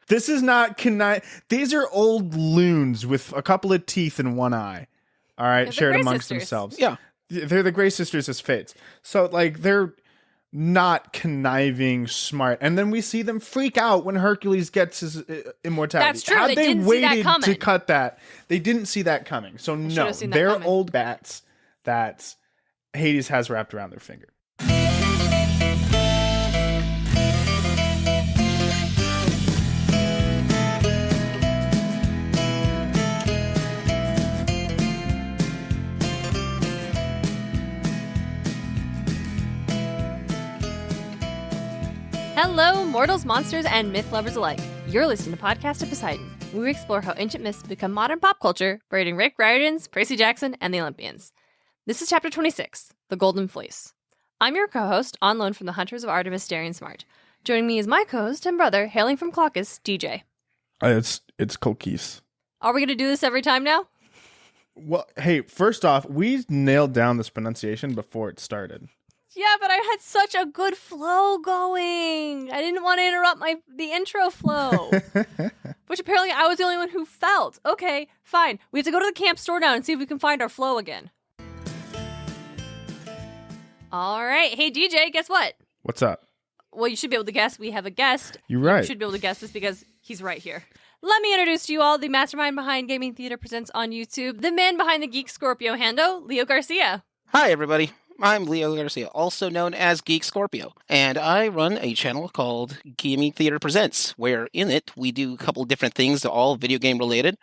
This is not these are old loons with a couple of teeth and one eye. All right, shared amongst themselves. Yeah. They're the Grey Sisters as Fates. So, like, they're not conniving, smart. And then we see them freak out when Hercules gets his immortality. That's true. Had They they didn't see that waited coming. to cut that, they didn't see that coming. So, no, they're old bats that Hades has wrapped around their finger. Hello, mortals, monsters, and myth lovers alike. You're listening to Podcast of Poseidon, where we explore how ancient myths become modern pop culture, braiding Rick Riordan's, Percy Jackson, and the Olympians. This is Chapter 26, The Golden Fleece. I'm your co-host, on loan from the Hunters of Artemis, Darian Smart. Joining me is my co-host and brother, hailing from Caucasus, DJ. It's Colquise. Are we going to do this every time now? Well, hey, first off, we nailed down this pronunciation before it started. Yeah, but I had such a good flow going. I didn't want to interrupt the intro flow. Which apparently I was the only one who felt. Okay, fine. We have to go to the camp store now and see if we can find our flow again. All right. Hey, DJ, guess what? What's up? Well, you should be able to guess. We have a guest. You're right. You should be able to guess this because he's right here. Let me introduce to you all the mastermind behind Gaming Theater Presents on YouTube, the man behind the GeekScorpio handle, Leo Garcia. Hi, everybody. I'm Leo Garcia, also known as GeekScorpio, and I run a channel called Gaming Theater Presents, where in it we do a couple different things, all video game related.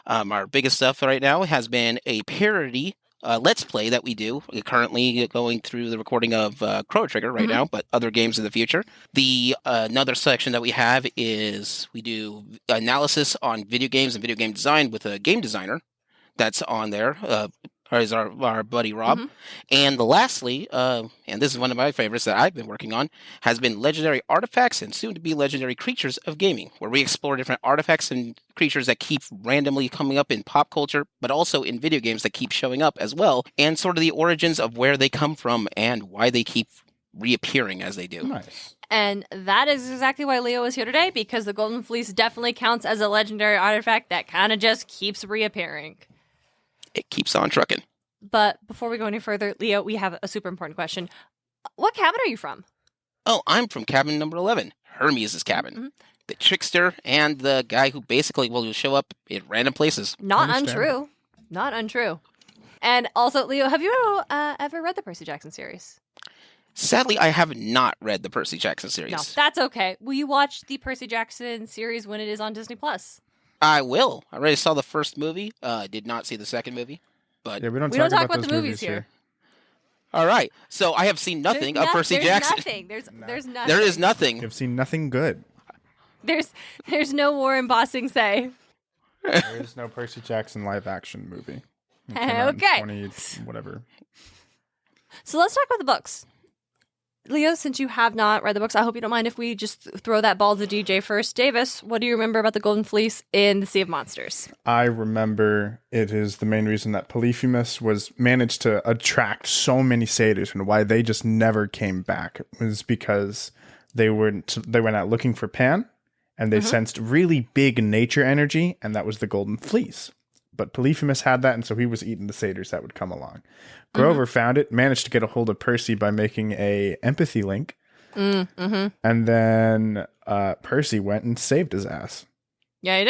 Our biggest stuff right now has been a parody Let's Play that we do. We're currently going through the recording of Chrono Trigger right now, but other games in the future. The another section that we have is we do analysis on video games and video game design with a game designer that's on there. Is our buddy Rob. And lastly, and this is one of my favorites that I've been working on, has been Legendary Artifacts and soon-to-be Legendary Creatures of Gaming, where we explore different artifacts and creatures that keep randomly coming up in pop culture, but also in video games that keep showing up as well, and sort of the origins of where they come from and why they keep reappearing as they do. Nice. And that is exactly why Leo is here today, because the Golden Fleece definitely counts as a legendary artifact that kind of just keeps reappearing. It keeps on trucking. But before we go any further, Leo, we have a super important question. What cabin are you from? Oh, I'm from cabin number 11, Hermes' cabin. The trickster and the guy who basically will show up in random places. Not untrue. Not untrue. And also, Leo, have you ever read the Percy Jackson series? Sadly, I have not read the Percy Jackson series. No, that's okay. Will you watch the Percy Jackson series when it is on Disney+? I will. I already saw the first movie. Did not see the second movie. But yeah, we don't talk about those the movies here. All right. So I have seen nothing of Percy Jackson. There's nothing. There is nothing. You've seen nothing good. There's no Warren Bossing say. There is no Percy Jackson live action movie. Okay. 20 whatever. So let's talk about the books. Leo, since you have not read the books, I hope you don't mind if we just throw that ball to DJ first. Davis, what do you remember about the Golden Fleece in the Sea of Monsters? I remember it is the main reason that Polyphemus managed to attract so many satyrs, and why they just never came back was because they went out looking for Pan, and they sensed really big nature energy, and that was the Golden Fleece. But Polyphemus had that, and so he was eating the satyrs that would come along. Grover found it, managed to get a hold of Percy by making a empathy link. And then Percy went and saved his ass. Yeah, he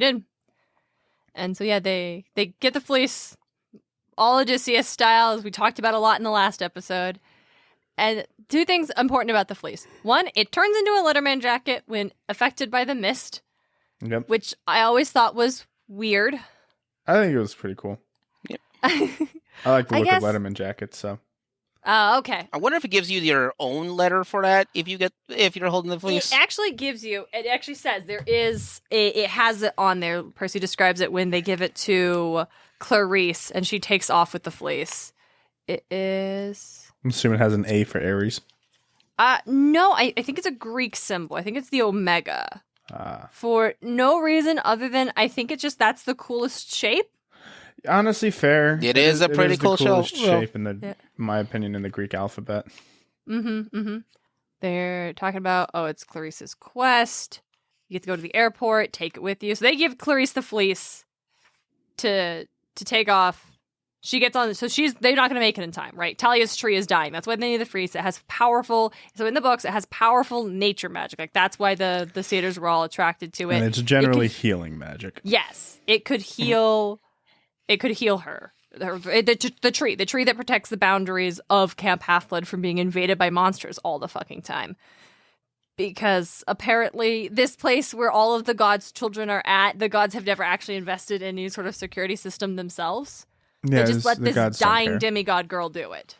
did. And so, they get the fleece, all Odysseus style, as we talked about a lot in the last episode. And two things important about the fleece. One, it turns into a Letterman jacket when affected by the mist, which I always thought was weird. I think it was pretty cool. Yep. I like the look of Letterman jackets, so. Okay. I wonder if it gives you your own letter for that if you're holding the fleece. It actually says it has it on there. Percy describes it when they give it to Clarice and she takes off with the fleece. It is. I'm assuming it has an A for Ares. No, I think it's a Greek symbol. I think it's the Omega. For no reason other than I think it's just that's the coolest shape. Honestly, fair. It is a pretty cool shape in my opinion, in the Greek alphabet. They're talking about, it's Clarice's quest. You get to go to the airport, take it with you. So they give Clarice the fleece to take off. She gets on, so they're not going to make it in time, right? Talia's tree is dying. That's why they need the fleece. It has powerful, so in the books, it has powerful nature magic. Like, that's why the satyrs were all attracted to it. And it's generally healing magic. Yes. It could heal her. The tree that protects the boundaries of Camp Half-Blood from being invaded by monsters all the fucking time. Because apparently this place where all of the gods' children are at, the gods have never actually invested in any sort of security system themselves. Yeah, They just let this dying demigod girl do it.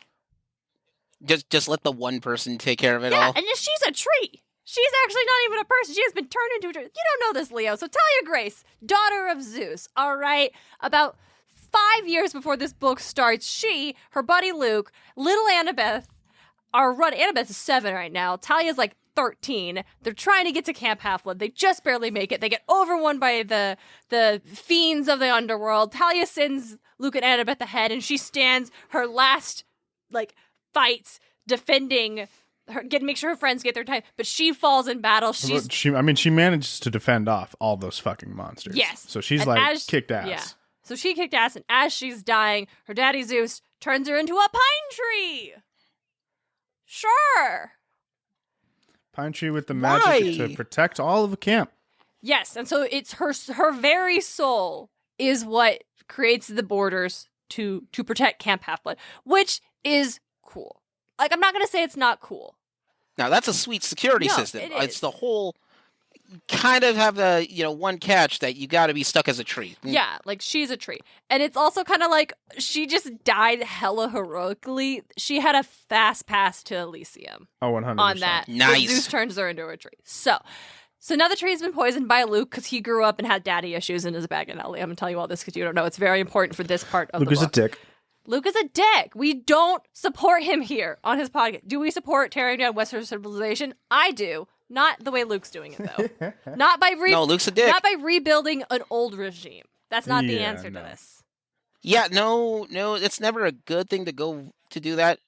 Just let the one person take care of it all. Yeah, and she's a tree. She's actually not even a person. She has been turned into a tree. You don't know this, Leo. So Talia Grace, daughter of Zeus, all right? About 5 years before this book starts, her buddy Luke, little Annabeth, Annabeth is 7 right now. Talia's like 13. They're trying to get to Camp Half-Blood. They just barely make it. They get overrun by the fiends of the underworld. Talia sends Luke and Annabeth ahead, and she stands her last fights defending her, make sure her friends get their time. But she falls in battle. She manages to defend off all those fucking monsters. Yes. So she's kicked ass. Yeah. So she kicked ass, and as she's dying, her daddy Zeus turns her into a pine tree. Sure. Pine tree with the magic to protect all of the camp. Yes, and so it's her very soul is what creates the borders to protect Camp Half-Blood, which is cool. Like, I'm not going to say it's not cool. Now, that's a sweet security system. It's the whole kind of have the, one catch that you got to be stuck as a tree. Yeah, like, she's a tree. And it's also kind of like she just died hella heroically. She had a fast pass to Elysium. Oh, 100%. On that. Nice. Zeus turns her into a tree. So now the tree's been poisoned by Luke because he grew up and had daddy issues in his bag. And I'm going to tell you all this because you don't know. It's very important for this part of the book. Luke is a dick. Luke is a dick. We don't support him here on his podcast. Do we support tearing down Western civilization? I do. Not the way Luke's doing it, though. No, Luke's a dick. Not by rebuilding an old regime. That's not the answer to this. Yeah, no, it's never a good thing to go to do that.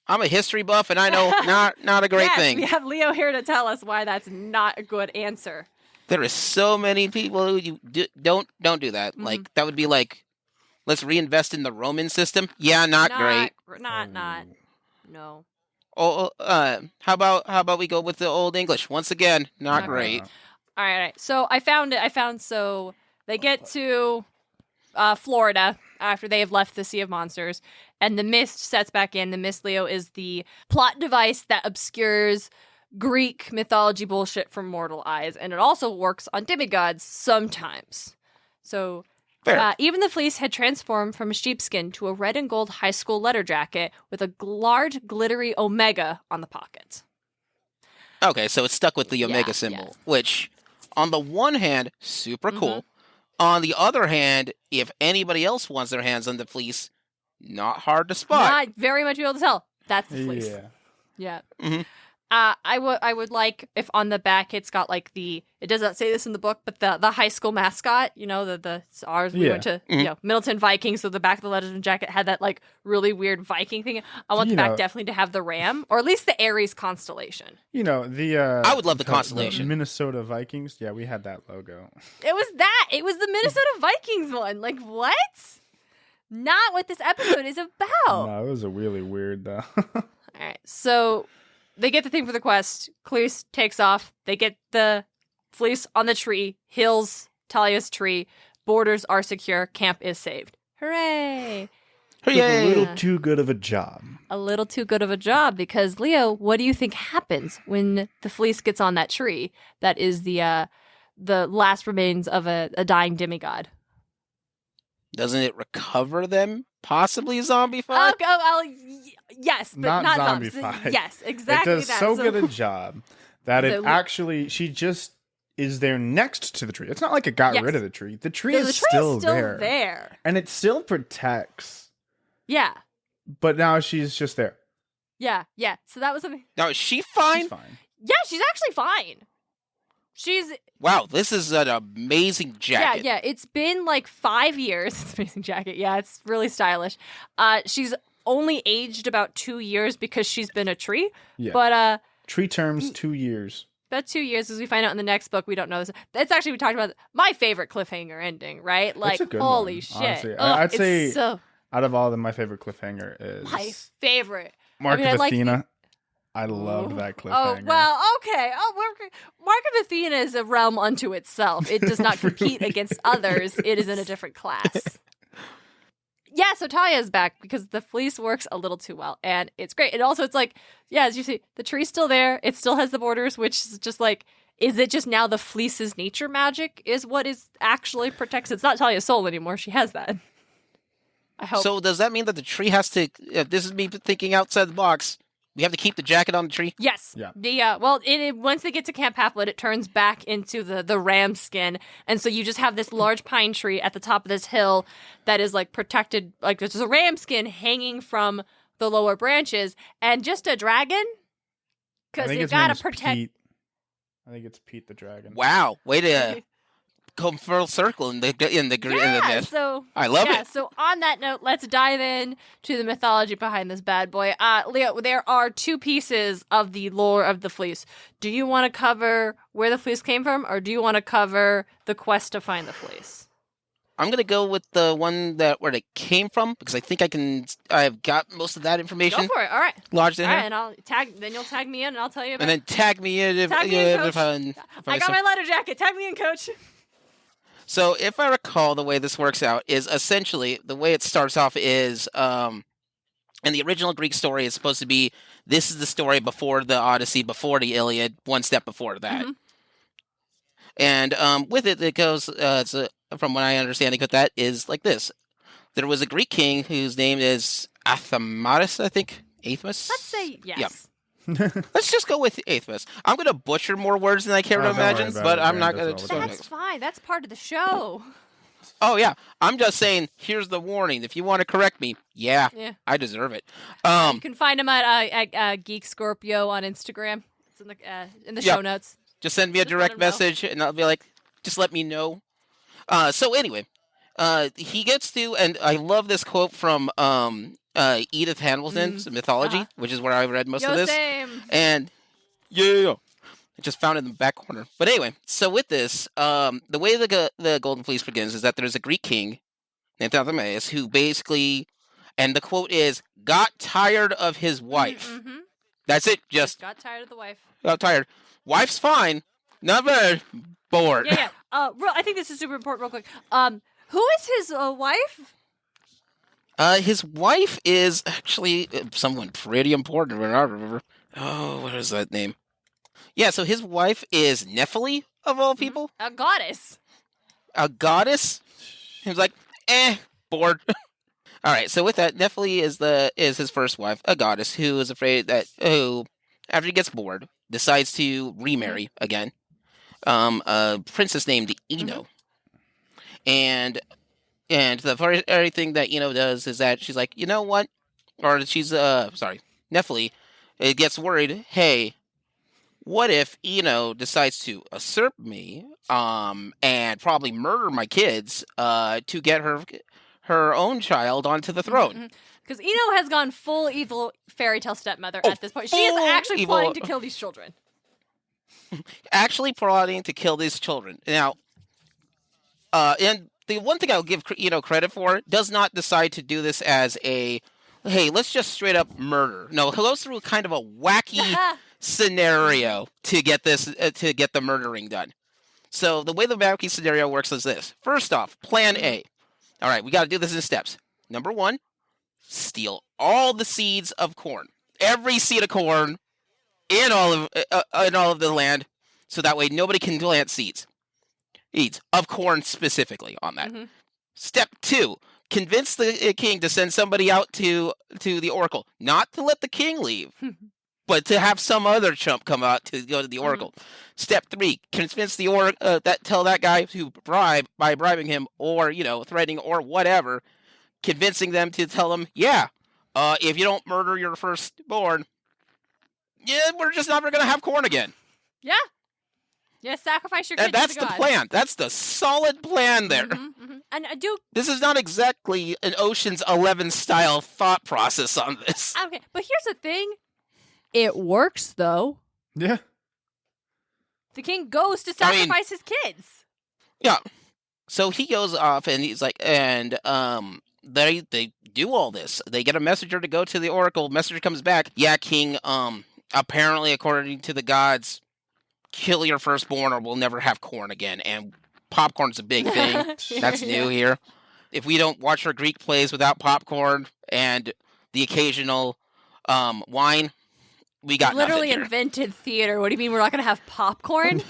I'm a history buff, and I know not a great thing. We have Leo here to tell us why that's not a good answer. There are so many people who don't do that. Mm-hmm. Like, that would be like, let's reinvest in the Roman system. Yeah, not great. Not. No. Oh, how about we go with the Old English once again? Not great. All right. So I found it. So they get to Florida after they have left the Sea of Monsters, and the mist sets back in. The mist, Leo, is the plot device that obscures Greek mythology bullshit from mortal eyes, and it also works on demigods sometimes. So even the fleece had transformed from a sheepskin to a red and gold high school letter jacket with a large glittery omega on the pocket. Okay, so it's stuck with the omega symbol, which, on the one hand, super cool. On the other hand, if anybody else wants their hands on the fleece, not hard to spot. Not very much able to tell. That's the fleece. Yeah. Mm-hmm. I would like if on the back it's got like it does not say this in the book, but the high school mascot, we went to Middleton Vikings, so the back of the letters and jacket had that like really weird Viking thing. I want the back definitely to have the ram, or at least the Aries constellation. I would love the constellation. The Minnesota Vikings, yeah, we had that logo. It was the Minnesota Vikings one. Like, what? Not what this episode is about. No, it was a really weird though. All right, so they get the thing for the quest. Clarice takes off. They get the fleece on the tree. Hills Talia's tree. Borders are secure. Camp is saved. Hooray! A little too good of a job. A little too good of a job because, Leo, what do you think happens when the fleece gets on that tree that is the last remains of a dying demigod? Doesn't it recover them? Possibly zombified? Yes, but not zombified. Yes, exactly. It does so good a job that she just is there next to the tree. It's not like it got rid of the tree. The tree is still there. And it still protects. Yeah. But now she's just there. Yeah. So that was something. Now, is she fine? She's fine. Yeah, she's actually fine. Wow, this is an amazing jacket. Yeah, it's been like 5 years. It's an amazing jacket. Yeah, it's really stylish. She's only aged about 2 years because she's been a tree. Yeah. But tree terms 2 years. about 2 years, as we find out in the next book. We don't know this. That's actually, we talked about my favorite cliffhanger ending, right? Like, It's a good holy one, shit. honestly. Oh, I'd it's say so out of all of them, my favorite cliffhanger is my favorite. Mark I of like Athena. I loved that cliffhanger. Oh, well, okay. Mark of Athena is a realm unto itself. It does not compete against others. It is in a different class. Yeah, so Talia's back because the fleece works a little too well, and it's great. And also, it's like, yeah, as you see, the tree's still there. It still has the borders, which is just like, is it just now the fleece's nature magic is what is actually protects? It's not Talia's soul anymore. She has that. I hope. So does that mean that the tree has to? This is me thinking outside the box. We have to keep the jacket on the tree. Yes. Yeah. Well, once they get to Camp Half-Blood, it turns back into the ram skin, and so you just have this large pine tree at the top of this hill that is like protected. Like there's a ram skin hanging from the lower branches, and just a dragon because you gotta protect. Pete. I think it's Pete the dragon. Wow, way to come full circle in the net. So I love it. So on that note, let's dive in to the mythology behind this bad boy. Leo, there are 2 pieces of the lore of the fleece. Do you want to cover where the fleece came from, or do you want to cover the quest to find the fleece? I'm gonna go with the one where it came from because I think I've got most of that information. Go for it. All right. Lodged in All here. right, and I'll tag. Then you'll tag me in, and I'll tell you about. And then tag me in if, Tag me in, if Coach. I got my letter jacket. Tag me in, Coach. So if I recall, the way this works out is essentially the way it starts off is in the original Greek story, it's supposed to be this is the story before the Odyssey, before the Iliad, one step before that. Mm-hmm. And with it goes, from what I understand, that is like this. There was a Greek king whose name is Athamas, I think. Athemus? Let's say yes. Yep. Let's just go with Athemus. I'm going to butcher more words than I care to imagine, but I'm not going to. That's fine. That's part of the show. Oh, yeah. I'm just saying, here's the warning. If you want to correct me, yeah. I deserve it. You can find him at GeekScorpio on Instagram. It's in the show notes. Just send me a direct message, and I'll be like, just let me know. So anyway, he gets to, and I love this quote from Edith Hamilton's Mythology, which is where I read most of this. Same. And I just found it in the back corner. But anyway, so with this, the way the Golden Fleece begins is that there's a Greek king named Athamas who basically, and the quote is, got tired of his wife. Mm-hmm. That's it. Just got tired of the wife. Got tired. Wife's fine. Not very bored. Yeah. I think this is super important. Real quick. Who is his wife? His wife is actually someone pretty important. I remember. Oh, what is that name? Yeah, so his wife is Nephili, of all people. A goddess. A goddess? He was like, bored. All right, so with that, Nephili is his first wife, a goddess who is afraid that, after he gets bored, decides to remarry again. A princess named Ino. And the very thing that Ino does is that she's like, you know what? Or she's, Nephili, it gets worried, hey, what if Ino decides to usurp me, and probably murder my kids, to get her own child onto the throne? Because Ino has gone full evil fairy tale stepmother at this point. She is actually plotting to kill these children. Actually plotting to kill these children. Now, and the one thing I'll give Ino credit for, does not decide to do this as a, hey, let's just straight up murder. No, he goes through kind of a wacky scenario to get this, to get the murdering done. So the way the wacky scenario works is this. First off, plan A. All right, we got to do this in steps. Number 1, steal all the seeds of corn. Every seed of corn in all of the land, so that way nobody can plant seeds of corn specifically on that. Step 2, convince the king to send somebody out to the oracle, not to let the king leave, but to have some other chump come out to go to the oracle. Step 3, convince the tell that guy to bribe by bribing him, or threatening or whatever, convincing them to tell him, if you don't murder your firstborn, we're just never going to have corn again. Yeah, sacrifice your kids. And that's to God. the plan. That's the solid plan there. And I do. This is not exactly an Ocean's 11 style thought process on this. Okay, but here's the thing. It works, though. Yeah. The king goes to sacrifice his kids. Yeah. So he goes off and he's like, and they do all this. They get a messenger to go to the oracle. Messenger comes back. Yeah, king. Apparently, according to the gods, kill your firstborn or we'll never have corn again. And popcorn's a big thing. That's new here. If we don't watch our Greek plays without popcorn and the occasional wine, we got literally nothing here. Invented theater. What do you mean we're not going to have popcorn?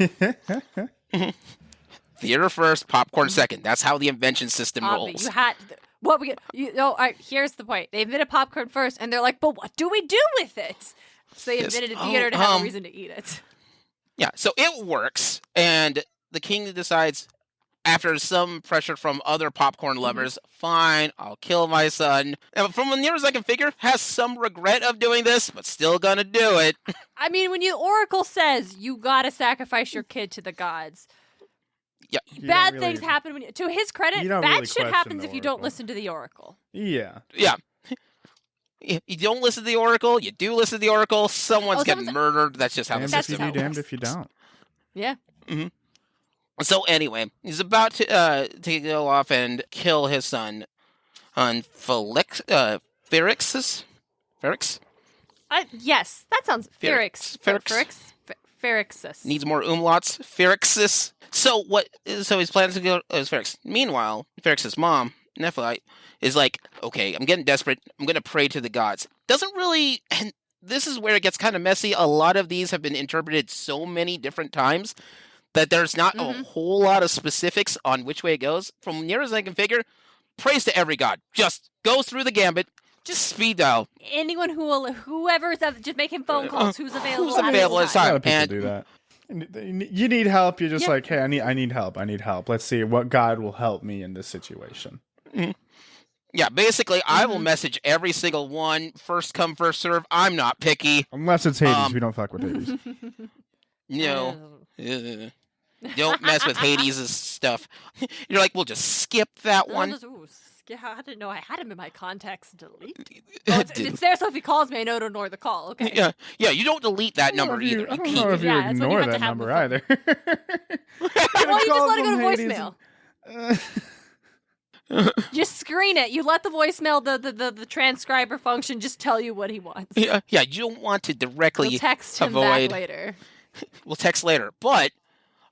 Theater first, popcorn second. That's how the invention system rolls. You had what we all right, here's the point. They invented popcorn first, and they're like, but what do we do with it? So they invented a theater to have a reason to eat it. Yeah, so it works, and the king decides, after some pressure from other popcorn lovers, fine, I'll kill my son. And from the nearest I can figure, has some regret of doing this, but still gonna do it. I mean, when the oracle says you gotta sacrifice your kid to the gods, yeah, bad things happen when to his credit, bad really shit happens if you don't oracle. listen to the oracle. Yeah. Yeah. You don't listen to the oracle, you do listen to the oracle, someone's getting murdered. That's just how the system works. works. Damned if you don't. Yeah. Mm-hmm. So anyway, he's about to go off and kill his son on Phyrex? Yes, that sounds Phyrex. Phyrex. Needs more umlauts. Phyrex. So he's planning to go as Phyrex. Meanwhile, Phyrex's mom, Nephelite, is like, okay, I'm getting desperate. I'm going to pray to the gods. Doesn't really, and this is where it gets kind of messy. A lot of these have been interpreted so many different times that there's not a whole lot of specifics on which way it goes. From near as I can figure, praise to every god. Just goes through the gambit. Just speed dial. Anyone whoever's just making phone calls. Who's available? Who's available at the time? A lot of people do that. You need help. You're just like, hey, I need help. Let's see what god will help me in this situation. Mm-hmm. Yeah, basically, I will message every single one. First come, first serve. I'm not picky. Unless it's Hades. We don't fuck with Hades. No. Don't mess with Hades' stuff. You're like, we'll just skip that one. I didn't know I had him in my contacts. Delete. Oh, it's there, so if he calls me, I know to ignore the call. Okay. Yeah. You don't delete that number either. I don't know if you ignore that number either. Well, you just let it go to voicemail. Just screen it. You let the voicemail, the transcriber function, just tell you what he wants. Yeah. You don't want to directly You'll text him avoid. back later. We'll text later. But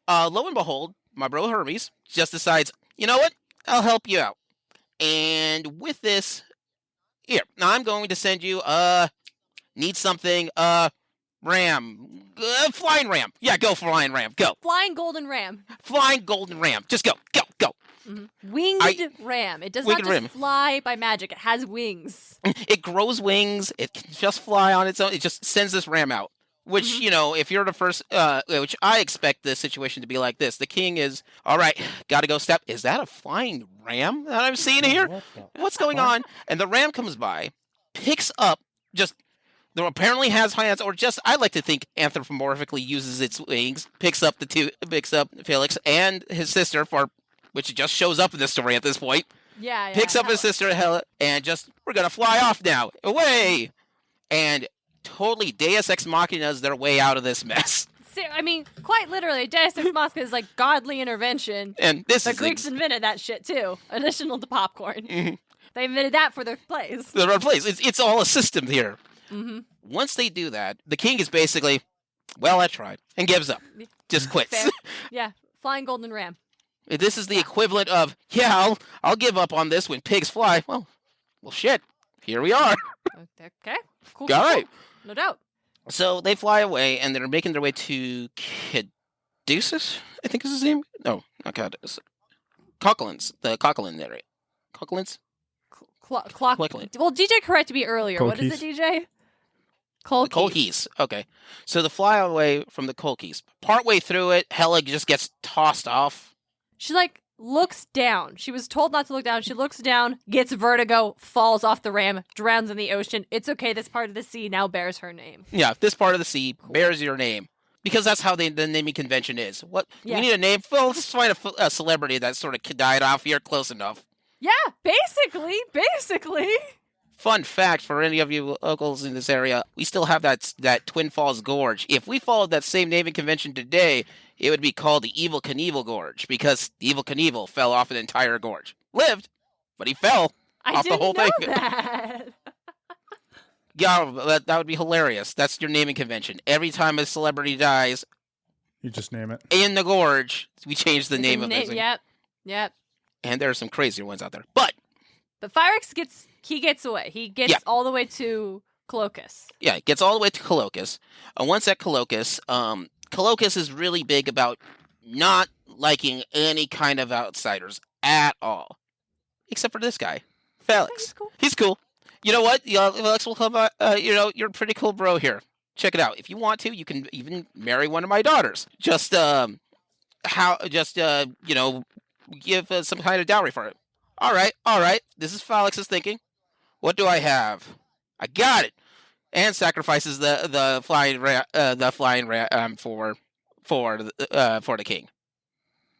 lo and behold, my bro Hermes just decides, you know what? I'll help you out. And with this, here, now I'm going to send you, need something, ram. Flying ram. Yeah, go flying ram. Go. Flying golden ram. Flying golden ram. Just go. Go. Mm-hmm. Winged ram. It does not just fly by magic. It has wings. It grows wings. It can just fly on its own. It just sends this ram out. Which, if you're the first, which I expect the situation to be like this. The king is, all right, got to go step. Is that a flying ram that I'm seeing here? What's going on? And the ram comes by, picks up, there apparently has hands, or just, I like to think anthropomorphically uses its wings, picks up Felix and his sister, which just shows up in this story at this point. Yeah. Picks up his sister, Hela, and we're going to fly off now. Away! And totally Deus Ex Machina's their way out of this mess. I mean, quite literally, Deus Ex Machina is like godly intervention. And the Greeks invented that shit too, additional to popcorn. Mm-hmm. They invented that for their plays. Their plays. It's all a system here. Mm-hmm. Once they do that, the king is basically, well, I tried, and gives up. Just quits. Fair. Yeah, flying golden ram. This is the equivalent of, I'll give up on this when pigs fly. Well, shit. Here we are. Okay. Cool. All right. No doubt. So they fly away, and they're making their way to Caduceus, I think is his name. No, not Caduceus. Coquelins, the Coquelin area. Coquelins? Well, DJ corrected me earlier. What is it, DJ? Colchis. Okay. So the fly away from the Colchis. Partway through it, Hela just gets tossed off. She looks down. She was told not to look down. She looks down, gets vertigo, falls off the ram, drowns in the ocean. It's okay. This part of the sea now bears her name. Yeah, this part of the sea bears your name. Because that's how the naming convention is. What? Yeah. We need a name? Well, let's find a celebrity that sort of died off here close enough. Yeah, basically. Fun fact for any of you locals in this area, we still have that Twin Falls Gorge. If we followed that same naming convention today, it would be called the Evil Knievel Gorge because Evil Knievel fell off an entire gorge. Lived, but he fell off the whole I didn't thing. know that. Yeah, that would be hilarious. That's your naming convention. Every time a celebrity dies You just name it. in the gorge, we change the name of it. Yep. And there are some crazier ones out there. But Phyrexia gets away. He gets all the way to Colocus. yeah, it gets all the way to Colocus. Once at Colocus, Colocus is really big about not liking any kind of outsiders at all. Except for this guy, Felix. He's cool. You know what? Felix will come. You're a pretty cool bro here. Check it out. If you want to, you can even marry one of my daughters. Just give some kind of dowry for it. All right. This is Felix's thinking. What do I have? I got it. And sacrifices the flying ram for the king.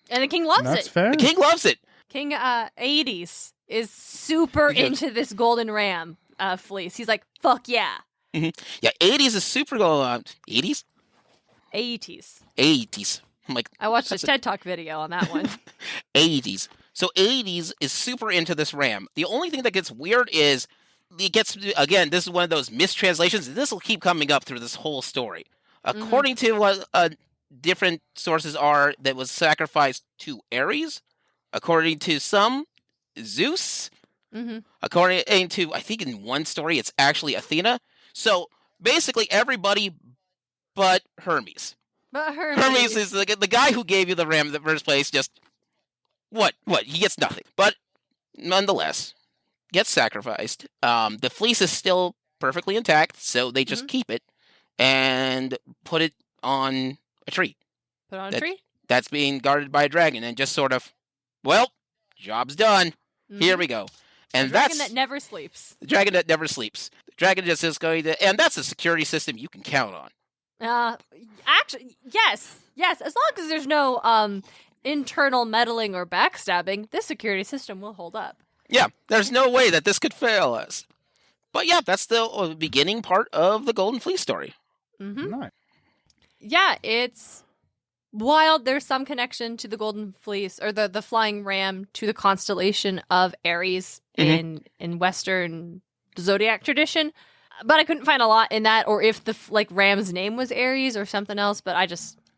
And the king loves That's it. fair. The king loves it. King Hades is super into this golden ram fleece. He's like, fuck yeah. Mm-hmm. Yeah, 80s is super going 80s? 80s. 80s. I'm like, I watched a TED Talk video on that one. 80s. So 80s is super into this ram. The only thing that gets weird is this is one of those mistranslations. This will keep coming up through this whole story. According to what different sources are, that was sacrificed to Ares. According to some, Zeus. Mm-hmm. According to, I think in one story, it's actually Athena. So basically everybody but Hermes. But Hermes is the guy who gave you the ram in the first place. Just, what? He gets nothing. But nonetheless, gets sacrificed. The fleece is still perfectly intact, so they just keep it and put it on a tree. Put on a tree? That's being guarded by a dragon, and just sort of, well, job's done. Here we go. And the dragon that never sleeps. The dragon that never sleeps. The dragon just is going to, and that's a security system you can count on. Actually, yes. As long as there's no internal meddling or backstabbing, this security system will hold up. Yeah, there's no way that this could fail us. But yeah, that's the beginning part of the Golden Fleece story. Mm-hmm. Nice. Yeah, it's wild. There's some connection to the Golden Fleece or the flying ram to the constellation of Ares in Western zodiac tradition. But I couldn't find a lot in that, or if the ram's name was Ares or something else. But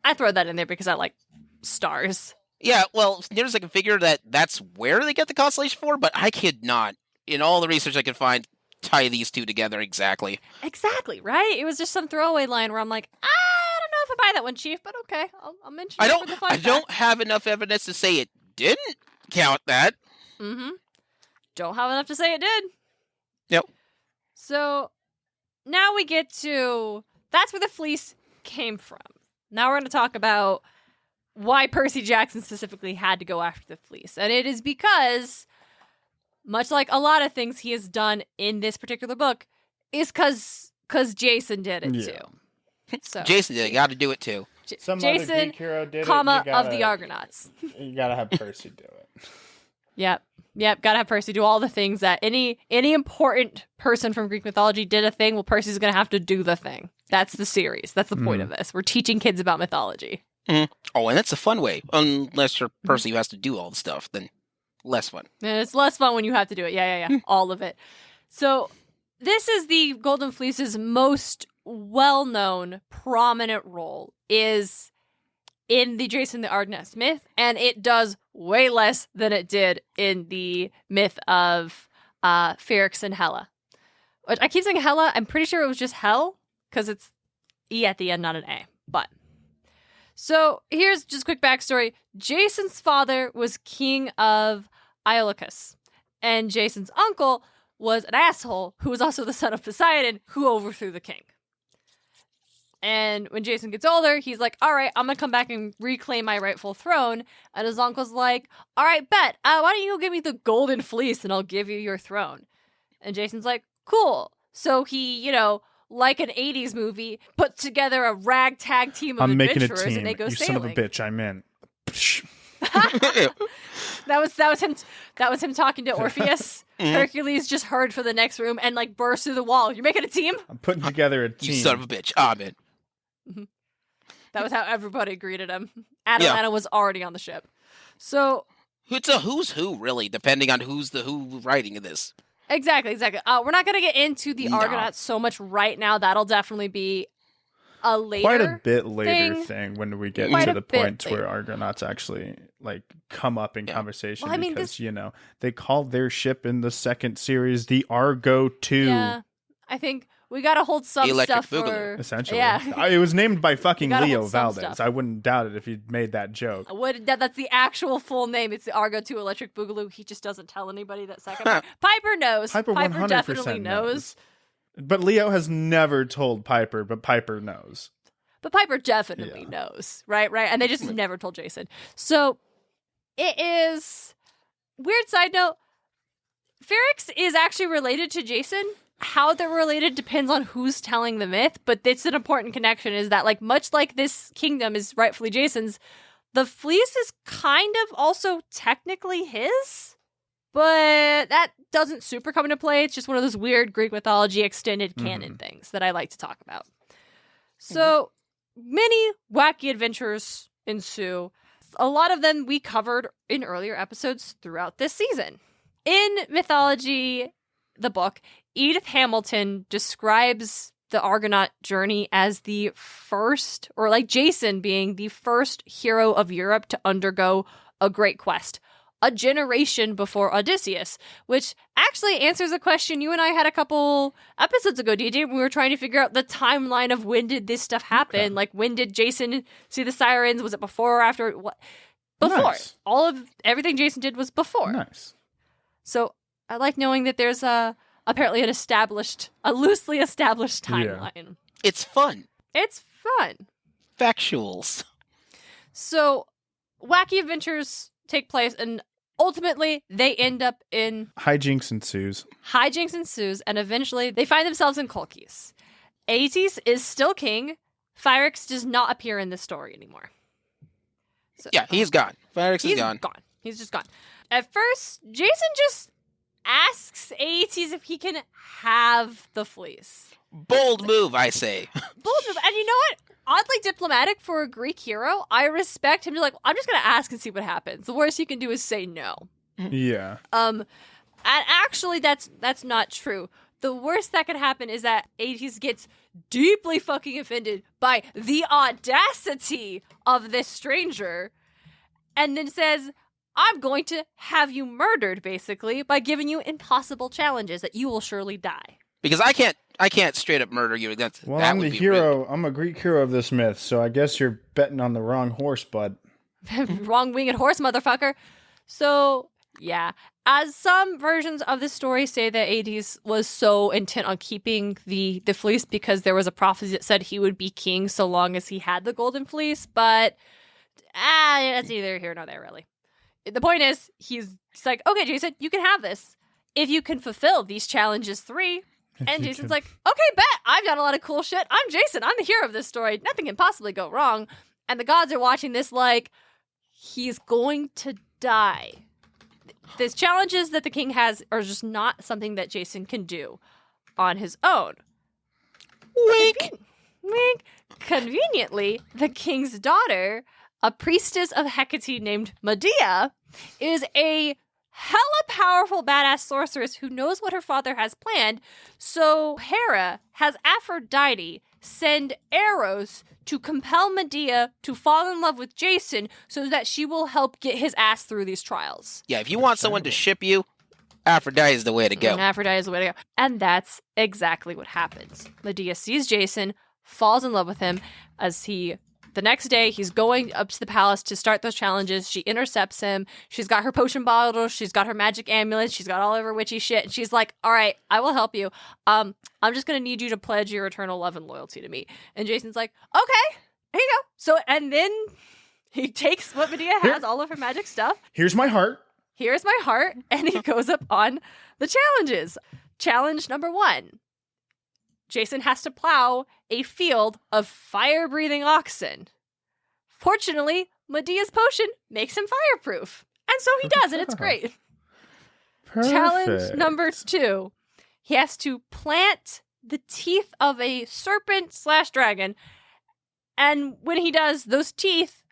I throw that in there because I like stars. Yeah, well, near as I can figure that's where they get the constellation for, but I could not, in all the research I could find, tie these two together exactly. Exactly, right? It was just some throwaway line where I'm like, I don't know if I buy that one, Chief, but okay, I'll mention it for the fun I don't have enough evidence to say it didn't count that. Mm-hmm. Don't have enough to say it did. Yep. So now we get to, that's where the fleece came from. Now we're going to talk about why Percy Jackson specifically had to go after the fleece. And it is because, much like a lot of things he has done in this particular book, is because Jason did it too. So Jason did it. Got to do it too. Some Jason, other Greek hero did of the Argonauts. You gotta have Percy do it. Yep. Gotta have Percy do all the things that any important person from Greek mythology did a thing. Well, Percy's gonna have to do the thing. That's the series. That's the point of this. We're teaching kids about mythology. Mm-hmm. Oh, and that's a fun way. Unless you're Percy who has to do all the stuff, then less fun. And it's less fun when you have to do it. Yeah. All of it. So this is the Golden Fleece's most well-known, prominent role is in the Jason the Argonauts myth, and it does way less than it did in the myth of Pherex and Hela. Which I keep saying Hela. I'm pretty sure it was just Hel, because it's E at the end, not an A. But so here's just a quick backstory. Jason's father was king of Iolcus, and Jason's uncle was an asshole who was also the son of Poseidon, who overthrew the king. And when Jason gets older, he's like, all right, I'm going to come back and reclaim my rightful throne. And his uncle's like, all right, bet. Why don't you give me the Golden Fleece and I'll give you your throne? And Jason's like, cool. So he, like an 80s movie, put together a ragtag team of adventurers and they go you sailing. Son of a bitch, I'm in. That was him talking to Orpheus. Hercules just heard for the next room and burst through the wall. You're making a team? I'm putting together a team. You son of a bitch. I'm in. That was how everybody greeted him. Atalanta was already on the ship. So It's a who's who, really, depending on who's the who writing this. Exactly. We're not going to get into the No. Argonauts so much right now. That'll definitely be a later Quite a bit later thing when we get Quite to a the bit point later. where Argonauts actually like come up in conversation Well, I mean, because they called their ship in the second series the Argo 2. Yeah, I think we got to hold some Electric stuff Boogaloo. for... Essentially, Yeah. It was named by fucking gotta Leo hold some Valdez. stuff. I wouldn't doubt it if he made that joke. That's the actual full name. It's the Argo 2 Electric Boogaloo. He just doesn't tell anybody that second part. Piper knows. Piper 100% definitely knows. But Leo has never told Piper, but Piper knows. But Piper definitely knows, right? And they just never told Jason. So it is... Weird side note, Ferrix is actually related to Jason. How they're related depends on who's telling the myth, but it's an important connection is that, like, much like this kingdom is rightfully Jason's, the fleece is kind of also technically his, but that doesn't super come into play. It's just one of those weird Greek mythology extended canon things that I like to talk about. So many wacky adventures ensue. A lot of them we covered in earlier episodes throughout this season. In Mythology, the book, Edith Hamilton describes the Argonaut journey as the first, or like Jason being the first hero of Europe to undergo a great quest, a generation before Odysseus, which actually answers a question you and I had a couple episodes ago, DJ, when we were trying to figure out the timeline of when did this stuff happen. Okay. Like, when did Jason see the sirens? Was it before or after? What? Before. Nice. Everything Jason did was before. Nice. So I like knowing that there's apparently a loosely established timeline. Yeah. It's fun. It's fun. Factuals. So wacky adventures take place, and ultimately they end up in Hijinks ensues. and eventually they find themselves in Colchis. Aeetes is still king. Phyrix does not appear in this story anymore. So, Yeah, he's gone. Phyrix is he's gone. He's just gone. At first, Jason just asks Aeetes if he can have the fleece. Bold move, I say. Bold move. And you know what? Oddly diplomatic for a Greek hero. I respect him. Just like, I'm just going to ask and see what happens. The worst he can do is say no. Yeah. And actually, that's not true. The worst that could happen is that Aeetes gets deeply fucking offended by the audacity of this stranger and then says, I'm going to have you murdered, basically, by giving you impossible challenges that you will surely die. Because I can't straight up murder you. That I'm would the be hero. rude. I'm a Greek hero of this myth, so I guess you're betting on the wrong horse, bud. Wrong winged horse, motherfucker. So, yeah. As some versions of the story say that Aeetes was so intent on keeping the fleece because there was a prophecy that said he would be king so long as he had the golden fleece, but that's neither here nor there, really. The point is, he's like, okay, Jason, you can have this if you can fulfill these challenges 3. And Jason's like, okay, bet. I've done a lot of cool shit. I'm Jason. I'm the hero of this story. Nothing can possibly go wrong. And the gods are watching this like, he's going to die. These challenges that the king has are just not something that Jason can do on his own. Wink. Wink. Conveniently, the king's daughter, a priestess of Hecate named Medea, is a hella powerful badass sorceress who knows what her father has planned. So Hera has Aphrodite send arrows to compel Medea to fall in love with Jason so that she will help get his ass through these trials. Yeah, if you want someone to ship you, Aphrodite is the way to go. And Aphrodite is the way to go. And that's exactly what happens. Medea sees Jason, falls in love with him the next day, he's going up to the palace to start those challenges. She intercepts him. She's got her potion bottle. She's got her magic amulet. She's got all of her witchy shit. And she's like, all right, I will help you. I'm just going to need you to pledge your eternal love and loyalty to me. And Jason's like, okay, here you go. So, and then he takes what Medea has, all of her magic stuff. Here's my heart. Here's my heart. And he goes up on the challenges. Challenge number 1. Jason has to plow a field of fire-breathing oxen. Fortunately, Medea's potion makes him fireproof. And so he does, and it's great. Perfect. Challenge number 2. He has to plant the teeth of a serpent/dragon And when he does, those teeth,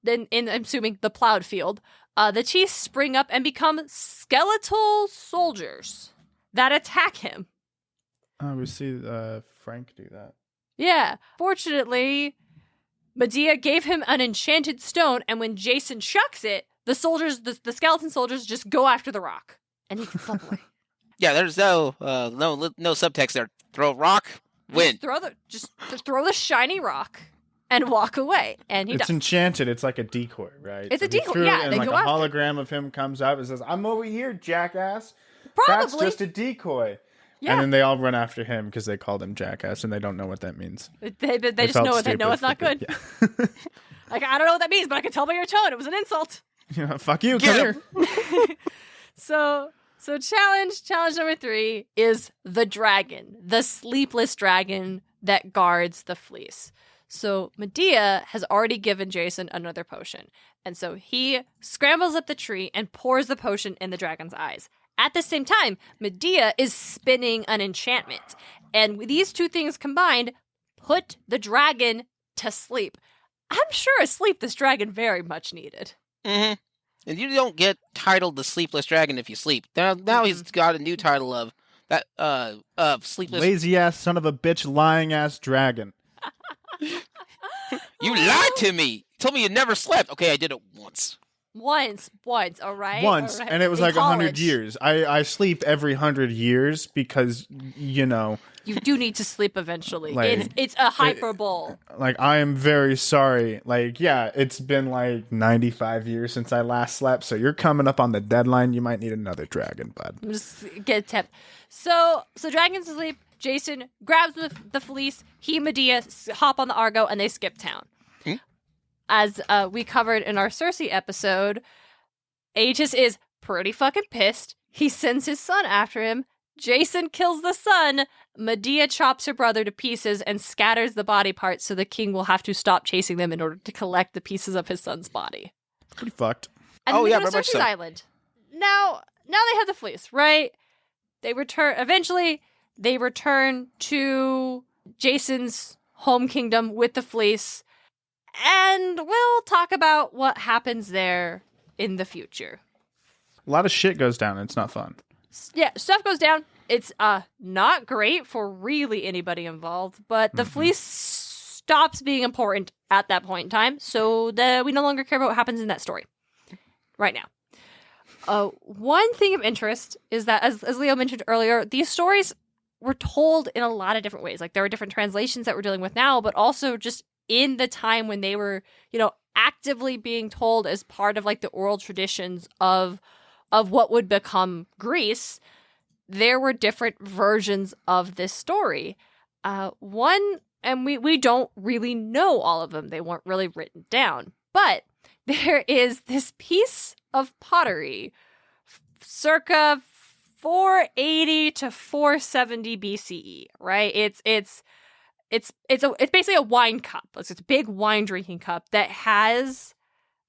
then in, I'm assuming, the plowed field, the teeth spring up and become skeletal soldiers that attack him. We see Frank do that. Yeah. Fortunately, Medea gave him an enchanted stone, and when Jason chucks it, the soldiers, the skeleton soldiers, just go after the rock, and he can slip away. Yeah, there's no subtext there. Throw a rock, win. Just throw the shiny rock and walk away, and It's enchanted. It's like a decoy, right? It's a he decoy, threw it, yeah, and they like go a after. hologram of him comes up and says, "I'm over here, jackass." Probably. That's just a decoy. Yeah. And then they all run after him because they called him jackass, and they don't know what that means. They just know it. They know it's not good. Yeah. Like, I don't know what that means, but I can tell by your tone. It was an insult. Yeah, fuck you. Come here. So challenge number 3 is the dragon, the sleepless dragon that guards the fleece. So Medea has already given Jason another potion. And so he scrambles up the tree and pours the potion in the dragon's eyes. At the same time, Medea is spinning an enchantment. And these two things combined put the dragon to sleep. I'm sure a sleep this dragon very much needed. Mm-hmm. And you don't get titled the Sleepless Dragon if you sleep. Now he's got a new title of that Sleepless. Lazy ass son of a bitch, lying ass dragon. You lied to me. You told me you never slept. Okay, I did it once. Once, all right? Once, all right. and it was In like 100 college. years. I sleep every 100 years because, you know. You do need to sleep eventually. Like, it's a hyperbole. Like, I am very sorry. Like, yeah, it's been like 95 years since I last slept, so you're coming up on the deadline. You might need another dragon, bud. Just get a tip. So dragons asleep. Jason grabs the fleece. He and Medea hop on the Argo, and they skip town. As we covered in our Cersei episode, Aegis is pretty fucking pissed. He sends his son after him. Jason kills the son. Medea chops her brother to pieces and scatters the body parts so the king will have to stop chasing them in order to collect the pieces of his son's body. Pretty fucked. And then they go to very much Cersei's so. island. Now they have the fleece, right? Eventually, they return to Jason's home kingdom with the fleece. And we'll talk about what happens there in the future. A lot of shit goes down, and it's not fun. Yeah, stuff goes down. It's not great for really anybody involved, but the fleece stops being important at that point in time, so that we no longer care about what happens in that story right now. One thing of interest is that, as Leo mentioned earlier, these stories were told in a lot of different ways. Like, there are different translations that we're dealing with now, but also just in the time when they were, actively being told as part of like the oral traditions of what would become Greece, there were different versions of this story. One, and we don't really know all of them. They weren't really written down. But there is this piece of pottery circa 480 to 470 BCE, right? It's basically a wine cup. It's a big wine drinking cup that has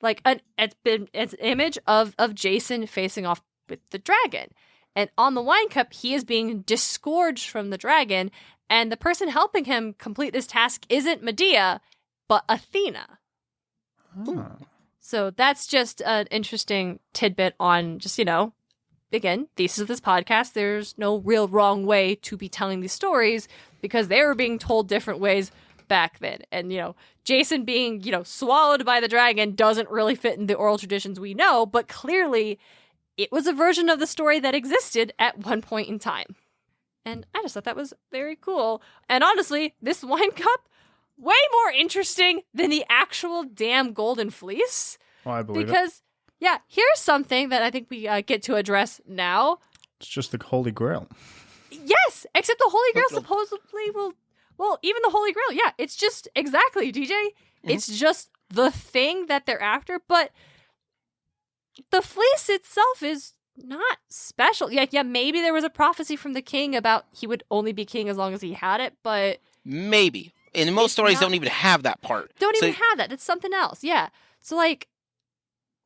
like it's an image of Jason facing off with the dragon. And on the wine cup, he is being disgorged from the dragon, and the person helping him complete this task isn't Medea, but Athena. Oh. So that's just an interesting tidbit on just, again, thesis of this podcast. There's no real wrong way to be telling these stories because they were being told different ways back then. And, Jason being, swallowed by the dragon doesn't really fit in the oral traditions we know, but clearly it was a version of the story that existed at one point in time. And I just thought that was very cool. And honestly, this wine cup, way more interesting than the actual damn Golden Fleece. Oh, I believe it. Because, yeah, here's something that I think we get to address now. It's just the Holy Grail. Yes, except the Holy Grail supposedly will... Well, even the Holy Grail, yeah, it's just, exactly, DJ. Mm-hmm. It's just the thing that they're after, but the fleece itself is not special. Yeah, maybe there was a prophecy from the king about he would only be king as long as he had it, but... Maybe. And most stories don't even have that part. Don't even have that. It's something else, yeah. So, like,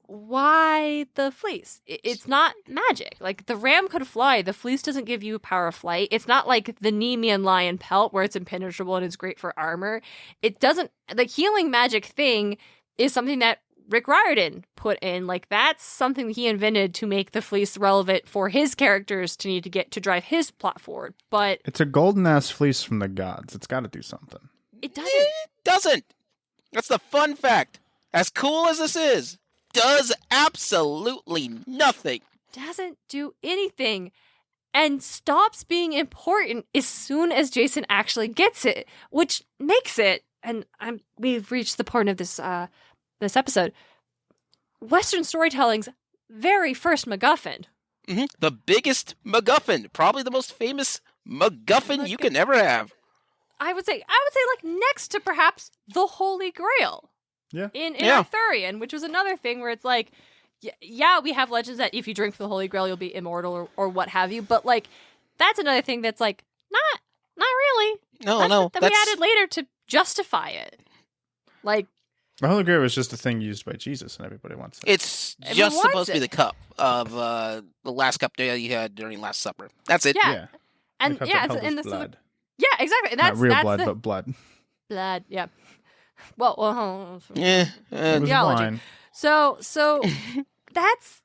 why the fleece? It's not magic. Like, the ram could fly. The fleece doesn't give you power of flight. It's not like the Nemean lion pelt where it's impenetrable and it's great for armor. It doesn't... The healing magic thing is something that Rick Riordan put in. Like, that's something he invented to make the fleece relevant for his characters to need to get to drive his plot forward. But It's a golden-ass fleece from the gods. It's got to do something. it doesn't. It doesn't. That's the fun fact. As cool as this is, does absolutely nothing. Doesn't do anything and stops being important as soon as Jason actually gets it, which makes it, and we've reached the point of this this episode, Western storytelling's very first MacGuffin. Mm-hmm. The biggest MacGuffin, probably the most famous MacGuffin you can ever have. I would say like next to perhaps the Holy Grail. Yeah. In Yeah. Arthurian, which was another thing where it's like, yeah, we have legends that if you drink from the Holy Grail, you'll be immortal or what have you. But like, that's another thing that's like, not really. No, That we added later to justify it. Like, The Holy Grail was just a thing used by Jesus, and everybody wants it. it's Everyone just wants supposed to be it. the cup of the last cup that you had during Last Supper. That's it. yeah. And The cup yeah, that held and his the blood. yeah, exactly. And that's Not real that's blood, the but blood. blood. Yeah. Well, Yeah. It was theology. wine. So that's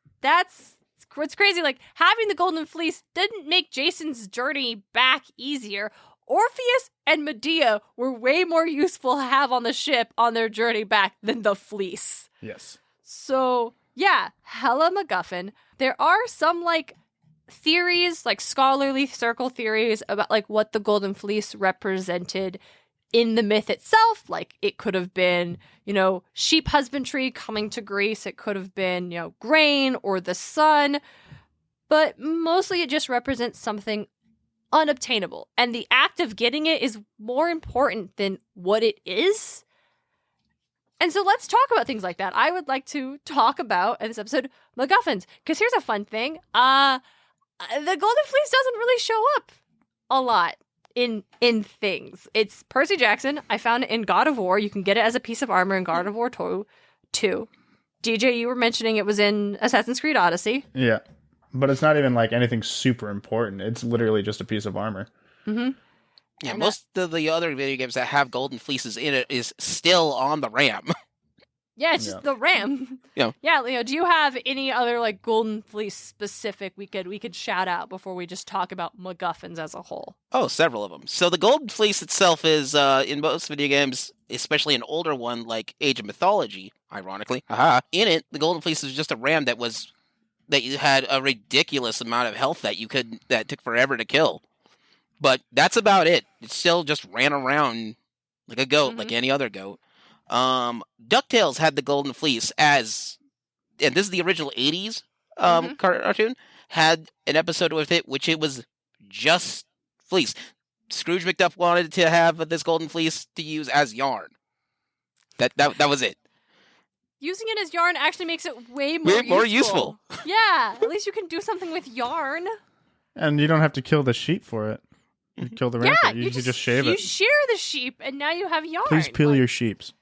what's crazy. Like, having the Golden Fleece didn't make Jason's journey back easier. Orpheus and Medea were way more useful to have on the ship on their journey back than the fleece. Yes. So yeah, hella MacGuffin. There are some like theories, like scholarly circle theories about like what the Golden Fleece represented in the myth itself. Like, it could have been, sheep husbandry coming to Greece. It could have been, grain or the sun. But mostly it just represents something unobtainable. And the act of getting it is more important than what it is. And so let's talk about things like that. I would like to talk about, in this episode, MacGuffins. Because here's a fun thing. The Golden Fleece doesn't really show up a lot in things. It's Percy Jackson. I found it in God of War. You can get it as a piece of armor in God of War 2. DJ, you were mentioning it was in Assassin's Creed Odyssey. Yeah. But it's not even like anything super important. It's literally just a piece of armor. Mm-hmm. Yeah, And most of the other video games that have golden fleeces in it is still on the RAM. Yeah, it's just the ram. Yeah. Yeah, Leo, do you have any other like Golden Fleece specific we could shout out before we just talk about MacGuffins as a whole? Oh, several of them. So the golden fleece itself is, in most video games, especially an older one like Age of Mythology, ironically, in it, the golden fleece is just a ram that you had a ridiculous amount of health that took forever to kill. But that's about it. It still just ran around like a goat, like any other goat. DuckTales had the Golden Fleece and this is the original 80s cartoon, had an episode with it, which it was just fleece. Scrooge McDuck wanted to have this Golden Fleece to use as yarn. That was it. Using it as yarn actually makes it way More useful. Yeah, at least you can do something with yarn. And you don't have to kill the sheep for it. You kill the ram for Yeah, it. You just shave you it. shear the sheep, and now you have yarn. Please peel your sheeps.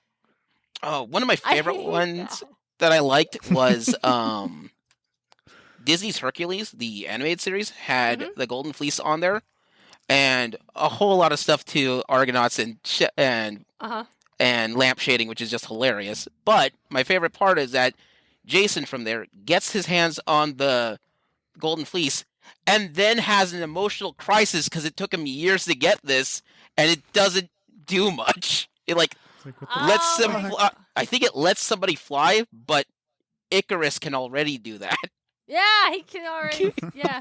Oh, one of my favorite hate ones that. that I liked was Disney's Hercules, the animated series, had the Golden Fleece on there, and a whole lot of stuff to Argonauts and lamp shading, which is just hilarious. But my favorite part is that Jason from there gets his hands on the Golden Fleece and then has an emotional crisis because it took him years to get this, and it doesn't do much. It lets them fly. I think it lets somebody fly, but Icarus can already do that. Yeah, he can already. Yeah,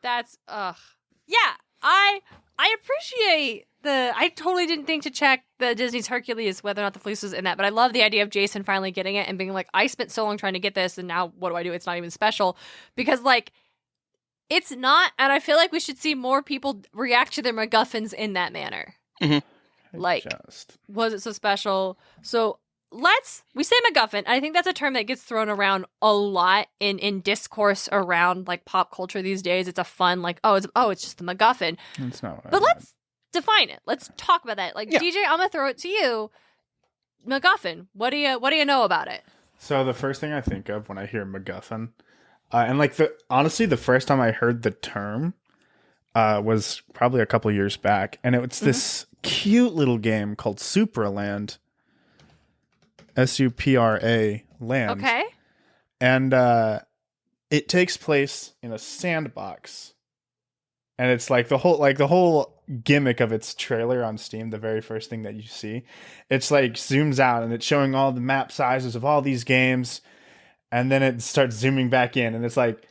that's Yeah, I appreciate I totally didn't think to check the Disney's Hercules whether or not the fleece was in that, but I love the idea of Jason finally getting it and being like, I spent so long trying to get this, and now what do? It's not even special because like it's not, and I feel like we should see more people react to their MacGuffins in that manner. Mm-hmm. Like, was it so special? So we say MacGuffin. I think that's a term that gets thrown around a lot in discourse around like pop culture these days. It's a fun like, it's just the MacGuffin. That's not what But let's define it. Let's talk about that. Like, DJ, I'm gonna throw it to you. MacGuffin. What do you know about it? So the first thing I think of when I hear MacGuffin, and like honestly, the first time I heard the term was probably a couple years back, and it's this cute little game called Supraland, Supra Land. Okay. And it takes place in a sandbox, and it's like the whole gimmick of its trailer on Steam. The very first thing that you see, it's like zooms out and it's showing all the map sizes of all these games, and then it starts zooming back in, and it's like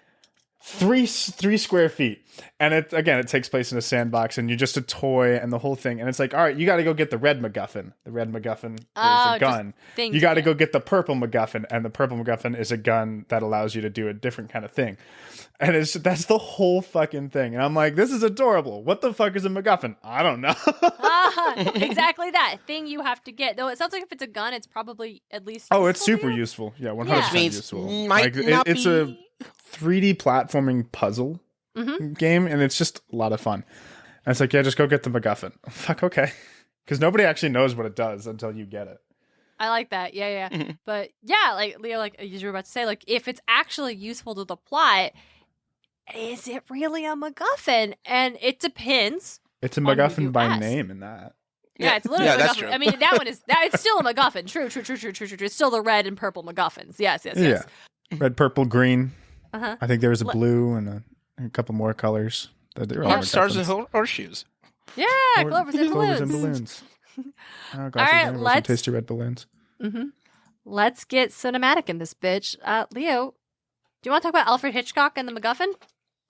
three square feet, and it takes place in a sandbox, and you're just a toy and the whole thing, and it's like, all right, you got to go get the red MacGuffin. The red MacGuffin is a gun. You got to go get the purple MacGuffin, and the purple MacGuffin is a gun that allows you to do a different kind of thing. And that's the whole fucking thing. And I'm like, this is adorable. What the fuck is a MacGuffin? I don't know. Exactly that thing you have to get. Though it sounds like if it's a gun, it's probably at least. Oh, it's super useful. Yeah, 100% useful. It's a 3D platforming puzzle game, and it's just a lot of fun. And it's like, yeah, just go get the MacGuffin. Fuck, okay. Because nobody actually knows what it does until you get it. I like that. Yeah. But yeah, like Leo, like you were about to say, like if it's actually useful to the plot, is it really a MacGuffin? And it depends. It's a MacGuffin by name in that. Yeah, it's literally a that's MacGuffin. true. I mean, it's still a MacGuffin. True. It's still the red and purple MacGuffins. Yes. Yeah. Red, purple, green. Uh-huh. I think there was a blue and a couple more colors. Stars and horseshoes. Yeah, Clovers and balloons. Oh, All right, let's tasty red balloons. Let's get cinematic in this bitch. Leo, do you want to talk about Alfred Hitchcock and the MacGuffin?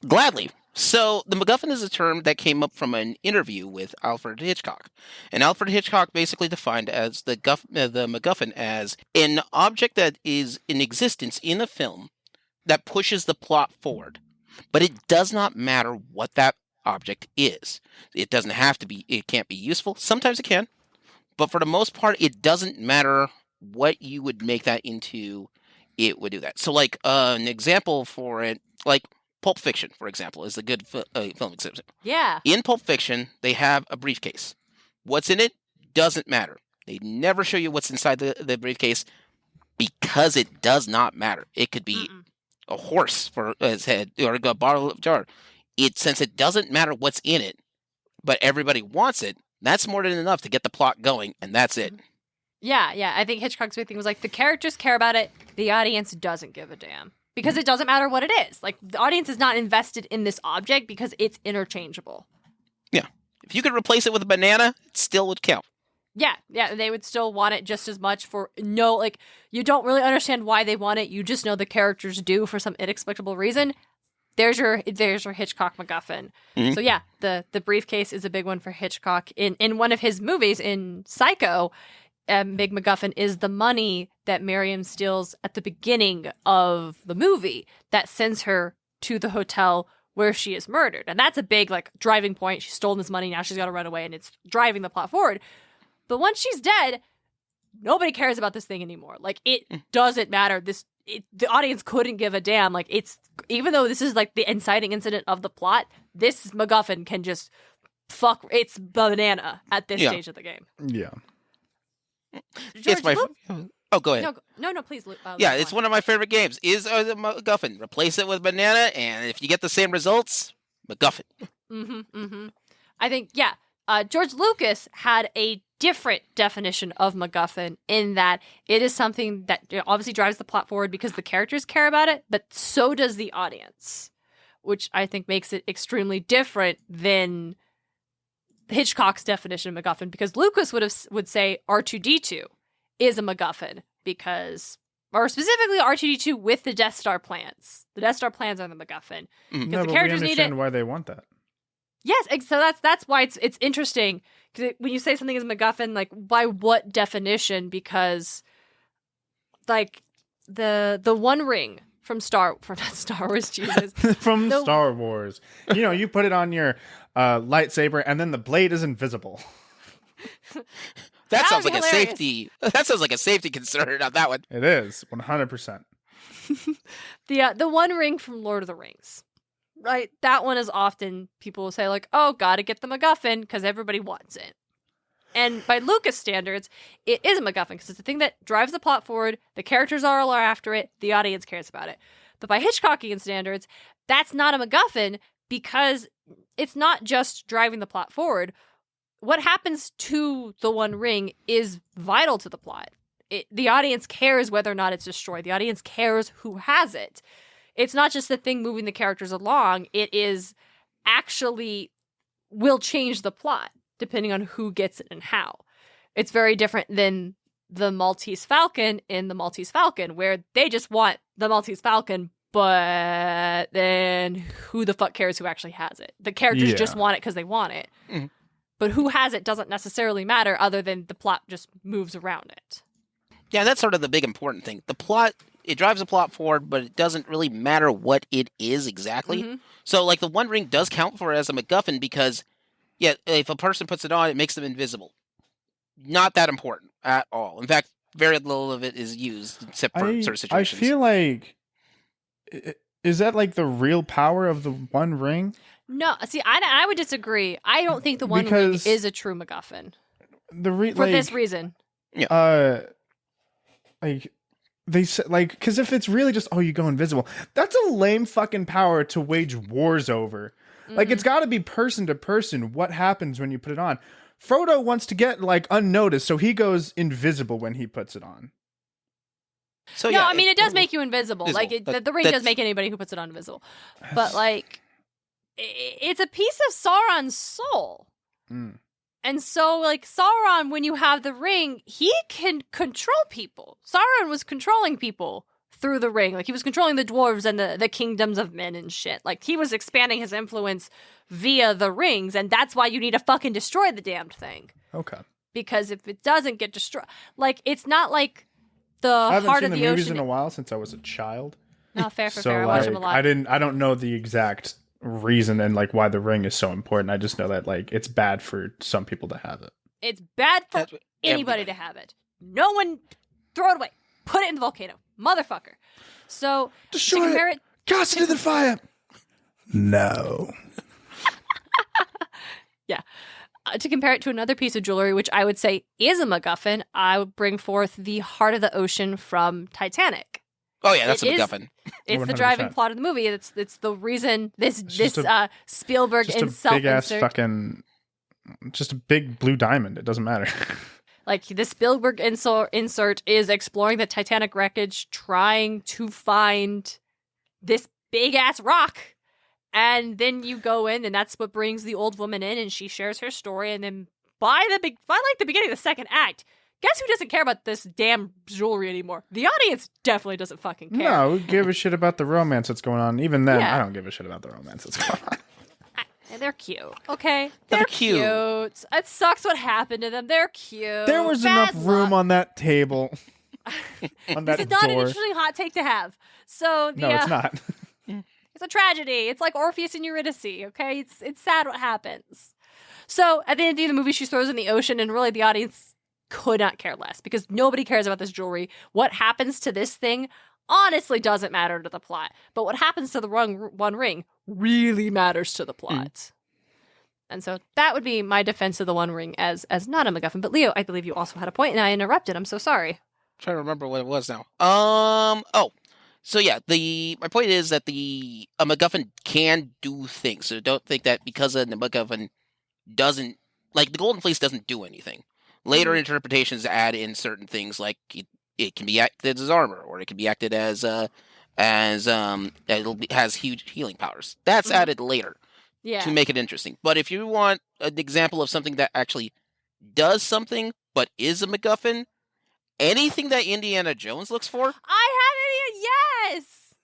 Gladly. So the MacGuffin is a term that came up from an interview with Alfred Hitchcock. And Alfred Hitchcock basically defined as the MacGuffin as an object that is in existence in a film that pushes the plot forward. But it does not matter what that object is. It doesn't have to be, it can't be useful. Sometimes it can. But for the most part, it doesn't matter what you would make that into, it would do that. So like an example for it, like Pulp Fiction, for example, is a good film example. Yeah. In Pulp Fiction, they have a briefcase. What's in it doesn't matter. They never show you what's inside the briefcase because it does not matter. It could be a horse for his head or a bottle of jar. Since it doesn't matter what's in it, but everybody wants it, that's more than enough to get the plot going, and that's it. Yeah. I think Hitchcock's big thing was like the characters care about it, the audience doesn't give a damn. Because it doesn't matter what it is. Like, the audience is not invested in this object because it's interchangeable. Yeah. If you could replace it with a banana, it still would count. Yeah, they would still want it just as much for you don't really understand why they want it. You just know the characters do for some inexplicable reason. There's your Hitchcock MacGuffin. So yeah, the briefcase is a big one for Hitchcock. In one of his movies, in Psycho, big MacGuffin is the money that Miriam steals at the beginning of the movie that sends her to the hotel where she is murdered. And that's a big driving point. She's stolen this money, now she's got to run away, and it's driving the plot forward. But once she's dead, nobody cares about this thing anymore. Like, it doesn't matter. The audience couldn't give a damn. Like, even though this is the inciting incident of the plot, this MacGuffin can just it's banana at this stage of the game. Yeah. George, Oh, go ahead. No, please. It's one of my favorite games. Is the MacGuffin. Replace it with banana, and if you get the same results, MacGuffin. I think, George Lucas had a different definition of MacGuffin in that it is something that obviously drives the plot forward because the characters care about it, but so does the audience, which I think makes it extremely different than Hitchcock's definition of MacGuffin, because Lucas would say R2-D2 is a MacGuffin or specifically R2-D2 with the Death Star plans. The Death Star plans are the MacGuffin because the characters need it. Why they want that. Yes, so that's why it's interesting, because when you say something is MacGuffin, by what definition? Because the One Ring from Star Wars, Jesus, from Star Wars. You put it on your lightsaber, and then the blade is invisible. That sounds like hilarious. A safety. That sounds like a safety concern on that one. It is 100%. The One Ring from Lord of the Rings. Right, that one is often people will say oh, gotta get the MacGuffin because everybody wants it, And by Lucas standards, it is a MacGuffin because it's the thing that drives the plot forward. The characters are all after it. The audience cares about it. But by Hitchcockian standards, that's not a MacGuffin because it's not just driving the plot forward. What happens to the One Ring is vital to the plot. The audience cares whether or not it's destroyed. The audience cares who has it. It's not just the thing moving the characters along. It is actually will change the plot depending on who gets it and how. It's very different than the Maltese Falcon in the Maltese Falcon, where they just want the Maltese Falcon, but then who the fuck cares who actually has it? The characters just want it because they want it. Mm. But who has it doesn't necessarily matter other than the plot just moves around it. Yeah, that's sort of the big important thing. The plot, it drives the plot forward, but it doesn't really matter what it is exactly. Mm-hmm. So, like, the One Ring does count for it as a MacGuffin because, yeah, if a person puts it on, it makes them invisible. Not that important at all. In fact, very little of it is used except for certain situations. I feel like, is that like the real power of the One Ring? No, see, I would disagree. I don't think the One Ring is a true MacGuffin. For this reason. Yeah. Like they said, like, because if it's really just you go invisible, that's a lame fucking power to wage wars over. Mm-hmm. Like, it's got to be person to person. What happens when you put it on? Frodo wants to get like unnoticed, so he goes invisible when he puts it on. So no, I mean it does make you invisible. Like the ring does make anybody who puts it on invisible, but like it's a piece of Sauron's soul. Mm. And so, like, Sauron, when you have the ring, he can control people. Sauron was controlling people through the ring. Like, he was controlling the dwarves and the kingdoms of men and shit. Like, he was expanding his influence via the rings, and that's why you need to fucking destroy the damned thing. Okay. Because if it doesn't get destroyed... Like, it's not like the heart of the ocean... I haven't seen the movies in a while since I was a child. No, fair. I watch them a lot. I don't know the exact reason and like why the ring is so important. I just know that like it's bad for some people to have it. It's bad for anybody to have it. No one throw it away. Put it in the volcano, motherfucker. So destroy it. Cast it in the fire. No. Yeah. To compare it to another piece of jewelry, which I would say is a MacGuffin, I would bring forth the Heart of the Ocean from Titanic. Oh yeah, that's a MacGuffin. It's 100%. The driving plot of the movie. It's the reason this Spielberg insult big ass fucking just a big blue diamond. It doesn't matter. Like the Spielberg insert is exploring the Titanic wreckage, trying to find this big ass rock, and then you go in, and that's what brings the old woman in, and she shares her story, and then by the beginning of the second act. Guess who doesn't care about this damn jewelry anymore? The audience definitely doesn't fucking care. No, we give a shit about the romance that's going on. Even then, I don't give a shit about the romance that's going on. They're cute, okay? They're cute. It sucks what happened to them. They're cute. There was enough room on that table. On that This is not an interesting hot take to have. So no, it's not. It's a tragedy. It's like Orpheus and Eurydice, okay? It's sad what happens. So at the end of the movie, she throws it in the ocean, and really the audience could not care less because nobody cares about this jewelry. What happens to this thing honestly doesn't matter to the plot. But what happens to the One Ring really matters to the plot. And so that would be my defense of the One Ring as not a MacGuffin. But Leo, I believe you also had a point and I interrupted. I'm so sorry. I'm trying to remember what it was now. So yeah, my point is that a MacGuffin can do things. So don't think that because the MacGuffin doesn't, like the Golden Fleece doesn't do anything. Later interpretations add in certain things, like it can be acted as armor, or it can be acted as has huge healing powers. That's added later to make it interesting. But if you want an example of something that actually does something but is a MacGuffin, anything that Indiana Jones looks for, yes.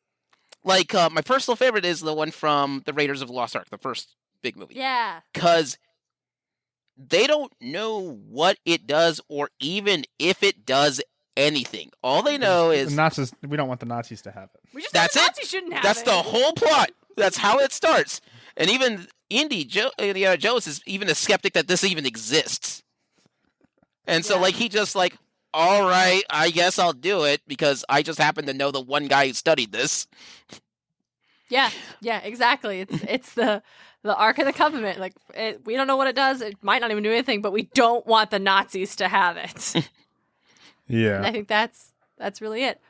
Like my personal favorite is the one from the Raiders of the Lost Ark, the first big movie. Yeah, because they don't know what it does or even if it does anything. All they know is... The Nazis, we don't want the Nazis to have it. That's it. Nazis shouldn't have That's the whole plot. That's how it starts. And even Indiana Jones is even a skeptic that this even exists. And so he just all right, I guess I'll do it because I just happen to know the one guy who studied this. Yeah, exactly. It's the Ark of the Covenant. Like we don't know what it does. It might not even do anything, but we don't want the Nazis to have it. Yeah. And I think that's really it.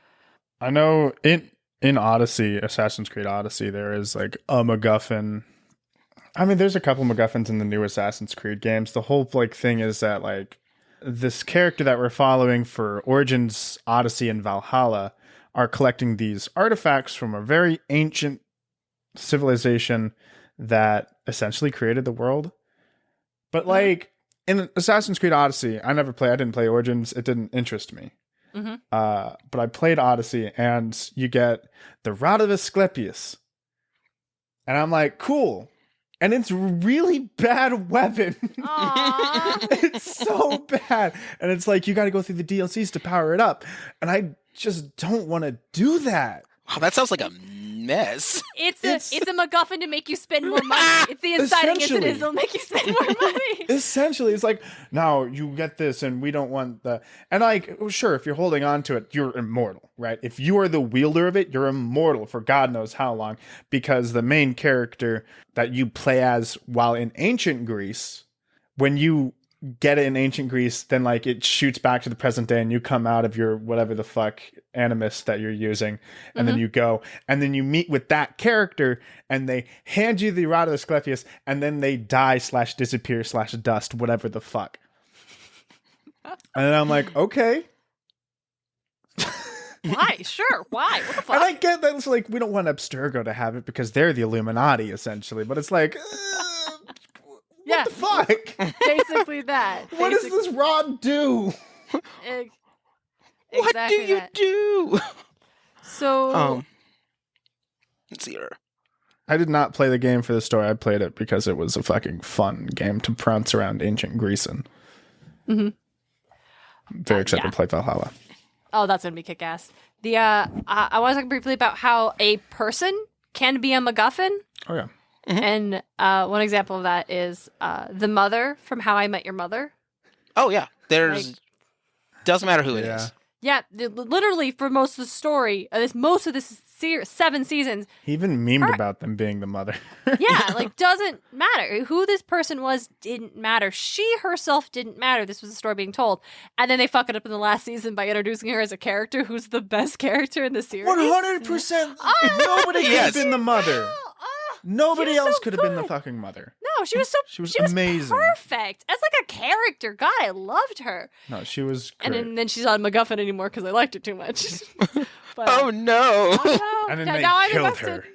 I know in Odyssey, Assassin's Creed Odyssey, there is like a MacGuffin. I mean, there's a couple MacGuffins in the new Assassin's Creed games. The whole like thing is that like this character that we're following for Origins, Odyssey, and Valhalla are collecting these artifacts from a very ancient civilization that essentially created the world. But like in Assassin's Creed Odyssey, I didn't play Origins. It didn't interest me. Mm-hmm. But I played Odyssey, and you get the Rod of Asclepius. And I'm like, cool. And it's a really bad weapon. It's so bad. And it's like, you got to go through the DLCs to power it up. And I just don't want to do that. Wow, that sounds like a mess. It's a MacGuffin to make you spend more money. It's the inciting incident that'll make you spend more money. Essentially, it's like, now you get this and we don't want the... And like, sure, if you're holding on to it, you're immortal, right? If you are the wielder of it, you're immortal for God knows how long, because the main character that you play as while in ancient Greece, when you get it in ancient Greece, then like it shoots back to the present day and you come out of your whatever the fuck animus that you're using, and then you go and then you meet with that character and they hand you the Rod of Asclepius and then they die / disappear / dust, whatever the fuck. And I'm like, okay. Why? Sure. Why? What the fuck? And I get that it's like we don't want Abstergo to have it because they're the Illuminati essentially, but it's like what the fuck? Basically that. What does this rod do? What do you do? So, let's see her. I did not play the game for the story. I played it because it was a fucking fun game to prance around ancient Greece in. I'm very excited to play Valhalla. Oh, that's gonna be kick-ass. I want to talk briefly about how a person can be a MacGuffin. Oh yeah. And one example of that is the mother from How I Met Your Mother. Oh yeah, doesn't matter who it is. Yeah, literally for most of the story, most of this 7 seasons. He even memed about them being the mother. Yeah, like doesn't matter. Who this person was didn't matter. She herself didn't matter. This was the story being told. And then they fuck it up in the last season by introducing her as a character who's the best character in the series. 100%. Nobody could have been the mother. Nobody else could have been the fucking mother. No, she was amazing. Perfect. As like a character. God, I loved her. No, she was great. And then she's not a MacGuffin anymore because I liked her too much. But, oh no. And then they killed her.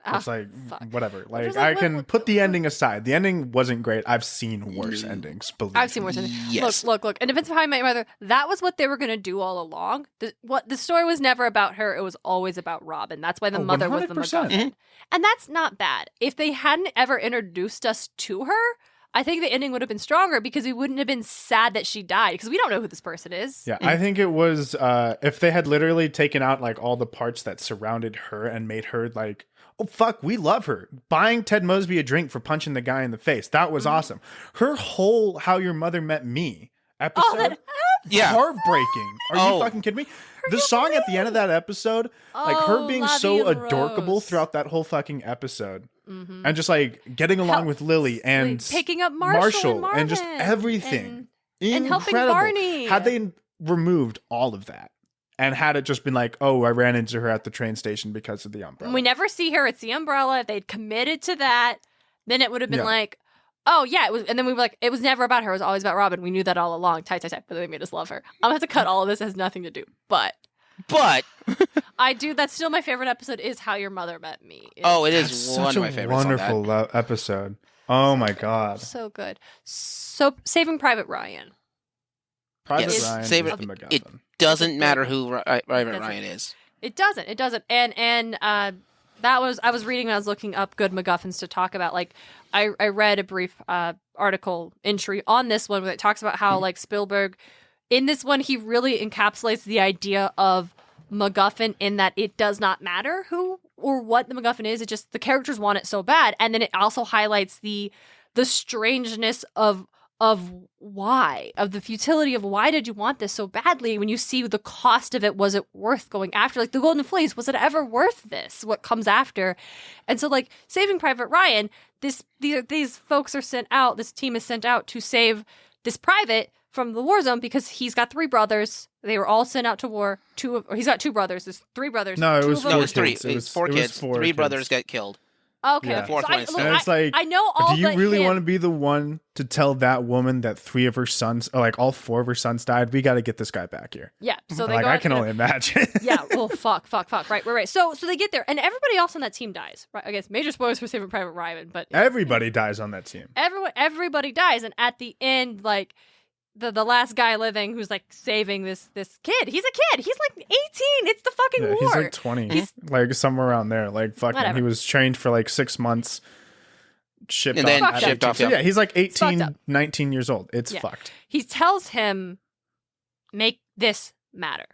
It's like, whatever. Like, I can put the ending aside. The ending wasn't great. I've seen worse endings. I've seen worse endings. Yes. Look. And Defense of How I Met Your Mother, that was what they were going to do all along. The story was never about her. It was always about Robin. That's why the mother was the MacGuffin. And that's not bad. If they hadn't ever introduced us to her, I think the ending would have been stronger because we wouldn't have been sad that she died because we don't know who this person is. Yeah, I think it was, if they had literally taken out like all the parts that surrounded her and made her like, oh, fuck, we love her. Buying Ted Mosby a drink for punching the guy in the face. That was awesome. Her whole How Your Mother Met Me episode. Heartbreaking. Are you fucking kidding me? The song at the end of that episode, like her being so adorkable throughout that whole fucking episode. And just like getting along with Lily and picking up Marshall and just everything. And helping Barney. Had they removed all of that and had it just been like, oh, I ran into her at the train station because of the umbrella. We never see her. It's the umbrella. If they'd committed to that, then it would have been like, oh, yeah. It was, and then we were like, it was never about her. It was always about Robin. We knew that all along. Tight. But they made us love her. I'm going to have to cut all of this. It has nothing to do. But I do. That's still my favorite episode is How Your Mother Met Me. It is one of my favorites. Wonderful episode. Oh my God. So good. So Saving Private Ryan. Ryan is the MacGuffin. It doesn't matter who Private Ryan is. It doesn't. And that was, I was reading when I was looking up good MacGuffins to talk about. Like, I read a brief article entry on this one where it talks about how like Spielberg, in this one, he really encapsulates the idea of MacGuffin in that it does not matter who or what the MacGuffin is. It just the characters want it so bad, and then it also highlights the strangeness of of the futility of why did you want this so badly when you see the cost of it. Was it worth going after? Like the Golden Fleece, was it ever worth this? What comes after? And so like Saving Private Ryan, these folks are sent out, this team is sent out to save this private from the war zone because he's got 3 brothers. They were all sent out to war. He's got 2 brothers. There's 3 brothers. No, it was 3. kids. It was 4 kids. 3 brothers got killed. Okay. Yeah. So Fourth one is And it's like, I know all. do you but really him. want to be the one to tell that woman that 3 of her sons, or like all 4 of her sons died? We got to get this guy back here. Yeah. So they Like go I out can to- only imagine. Yeah. Well, fuck. Right. So they get there, and everybody else on that team dies. Right. I guess major spoilers for Saving Private Ryan, but Everybody dies on that team. everybody dies, and at the end, like the last guy living who's like saving this kid. He's a kid. He's like 18. It's the fucking Yeah, war. he's like 20, like somewhere around there. Like fucking, Whatever. he was trained for like 6 months, shipped And then off. shipped off, So, yeah. yeah, he's like fucked 18, up. 19 years old. It's Yeah. fucked. He tells him, make this matter.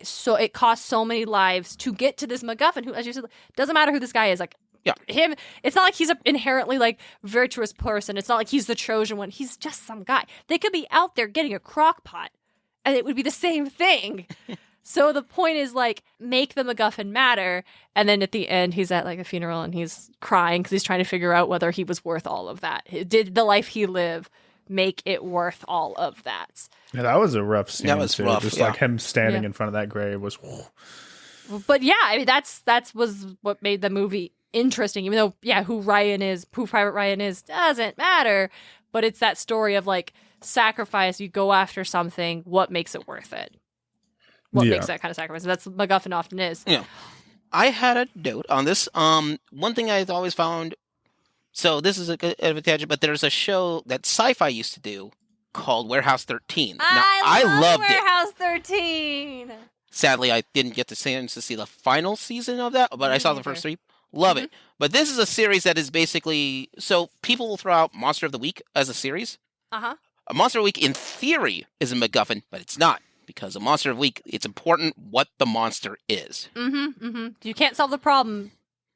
So it costs so many lives to get to this MacGuffin who, as you said, doesn't matter who this guy is. Like, Yeah. him, it's not like he's an inherently like virtuous person. It's not like he's the chosen one. He's just some guy. They could be out there getting a crock pot and it would be the same thing. So the point is like, make the MacGuffin matter. And then at the end, he's at like a funeral and he's crying because he's trying to figure out whether he was worth all of that. Did the life he lived make it worth all of that? Yeah, that was a rough scene. That was too. rough, Just yeah. like him standing Yeah. in front of that grave was. But yeah, I mean that's was what made the movie interesting. Even though who Private Ryan is doesn't matter, but it's that story of like sacrifice. You go after something, what makes it worth it? What Yeah. makes that kind of sacrifice? That's what MacGuffin often is. Yeah. I had a note on this. One thing I've always found. So this is a bit of a tangent, but there's a show that Sci-Fi used to do called Warehouse 13. Now, I loved it. Warehouse 13. Sadly, I didn't get the chance to see the final season of that, but I saw the first 3. Love it. But this is a series that is basically... So people will throw out Monster of the Week as a series. Uh-huh. A Monster of the Week, in theory, is a MacGuffin, but it's not. Because a Monster of the Week, it's important what the monster is. You can't solve the problem.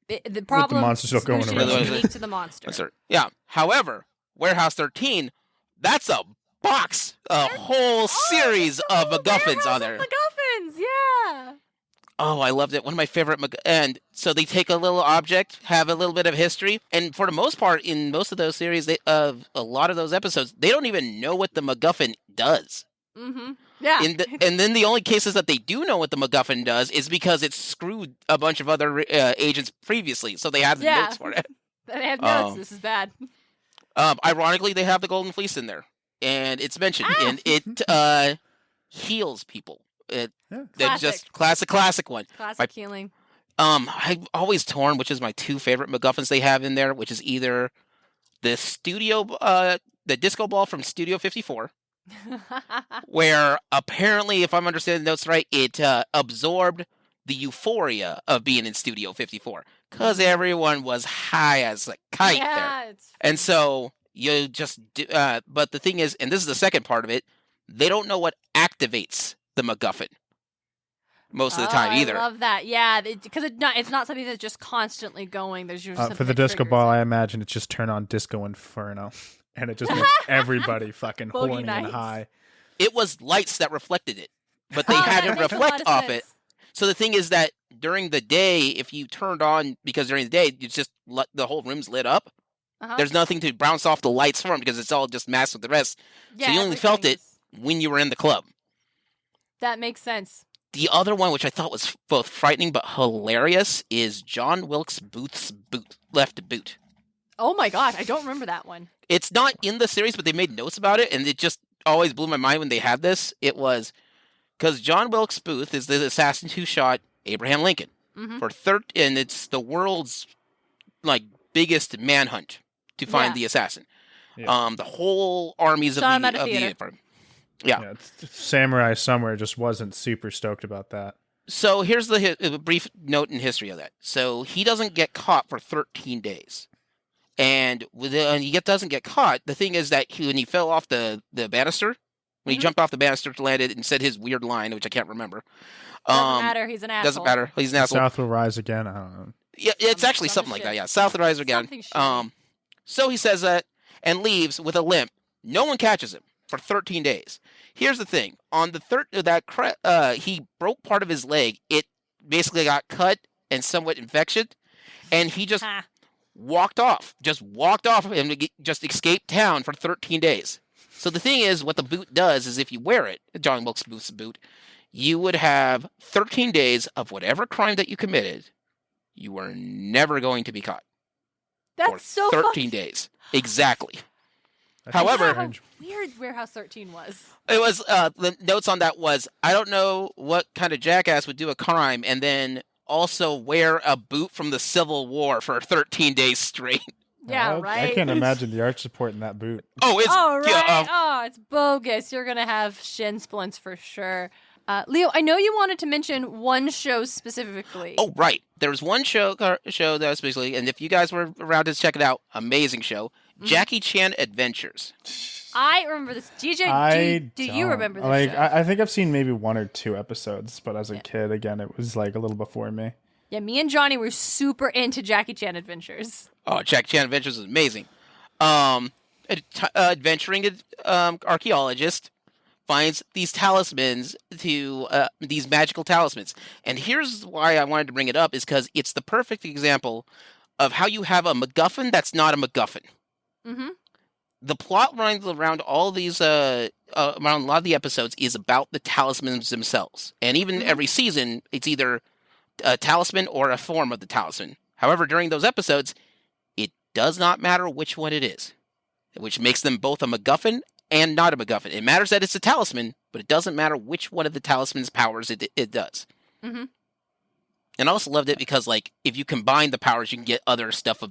The problem monster still going solution around. is unique to the monster. Yeah. However, Warehouse 13, that's a box, a whole series of MacGuffins on there. MacGuffins, yeah. Oh, I loved it. One of my favorite. And so they take a little object, have a little bit of history, and for the most part, in most of those series, a lot of those episodes, they don't even know what the MacGuffin does. Yeah. And then the only cases that they do know what the MacGuffin does is because it screwed a bunch of other agents previously, so they have the notes for it. They have notes. This is bad. Ironically, they have the Golden Fleece in there, and it's mentioned, and it heals people. That's just classic one. Classic healing. I'm always torn, which is my 2 favorite MacGuffins they have in there, which is either the the disco ball from Studio 54. Where apparently, if I'm understanding the notes right, it absorbed the euphoria of being in Studio 54 because everyone was high as a kite there, and so you just do, but the thing is, and this is the second part of it, they don't know what activates the MacGuffin most of the time either. I love that, yeah, because it's not something that's just constantly going. There's usually For the disco ball, I imagine it's just turn on Disco Inferno. And it just makes everybody fucking Boogie horny nights. and high. It was lights that reflected it, but they had to that makes a lot reflect of off sense. it. So the thing is that during the day, if you turned on, because during the day, it's just the whole room's lit up. There's nothing to bounce off the lights from because it's all just masked with the rest. Yeah, so you only felt it everything's- when you were in the club. That makes sense. The other one, which I thought was both frightening but hilarious, is John Wilkes Booth's left boot. Oh my god, I don't remember that one. It's not in the series, but they made notes about it, and it just always blew my mind when they had this. It was because John Wilkes Booth is the assassin who shot Abraham Lincoln and it's the world's like biggest manhunt to find the assassin. Yeah. The whole armies Saw him at a of the theater. yeah. Samurai Somewhere just wasn't super stoked about that. So here's the brief note in history of that. So he doesn't get caught for 13 days. And when he doesn't get caught, the thing is that when he fell off the banister, when he jumped off the banister, landed and said his weird line, which I can't remember. Doesn't matter. He's an asshole. Doesn't matter. He's an asshole. South will rise again. I don't know. Yeah, it's actually Dumb something as like shit. that. Yeah, South of Rise again. Something shitty. So he says that and leaves with a limp No one catches him for 13 days. Here's the thing: on the third, he broke part of his leg. It basically got cut and somewhat infected, and he just walked off. And just escaped town for 13 days. So the thing is, what the boot does is if you wear it, John Wilkes Booth's boot, you would have 13 days of whatever crime that you committed. You were never going to be caught. That's so 13 days. Exactly. That's However, how weird Warehouse 13 was. it was, the notes on that was, I don't know what kind of jackass would do a crime and then also wear a boot from the Civil War for 13 days straight. Yeah, right? I can't imagine the arch support in that boot. Oh, it's... Oh, right. It's bogus. You're going to have shin splints for sure. Leo, I know you wanted to mention one show specifically. Oh, right. There was one show that was basically, and if you guys were around to check it out, amazing show, Jackie Chan Adventures. I remember this. DJ, do you remember this show? I think I've seen maybe 1 or 2 episodes, but as a kid, again, it was like a little before me. Yeah, me and Johnny were super into Jackie Chan Adventures. Oh, Jackie Chan Adventures is amazing. Adventuring archaeologist finds these talismans these magical talismans. And here's why I wanted to bring it up is because it's the perfect example of how you have a MacGuffin that's not a MacGuffin. Mm-hmm. The plot runs around all these, around a lot of the episodes is about the talismans themselves. And even every season, it's either a talisman or a form of the talisman. However, during those episodes, it does not matter which one it is, which makes them both a MacGuffin and not a MacGuffin. It matters that it's a talisman, but it doesn't matter which one of the talisman's powers it does. Mm-hmm. And I also loved it because, like, if you combine the powers, you can get other stuff,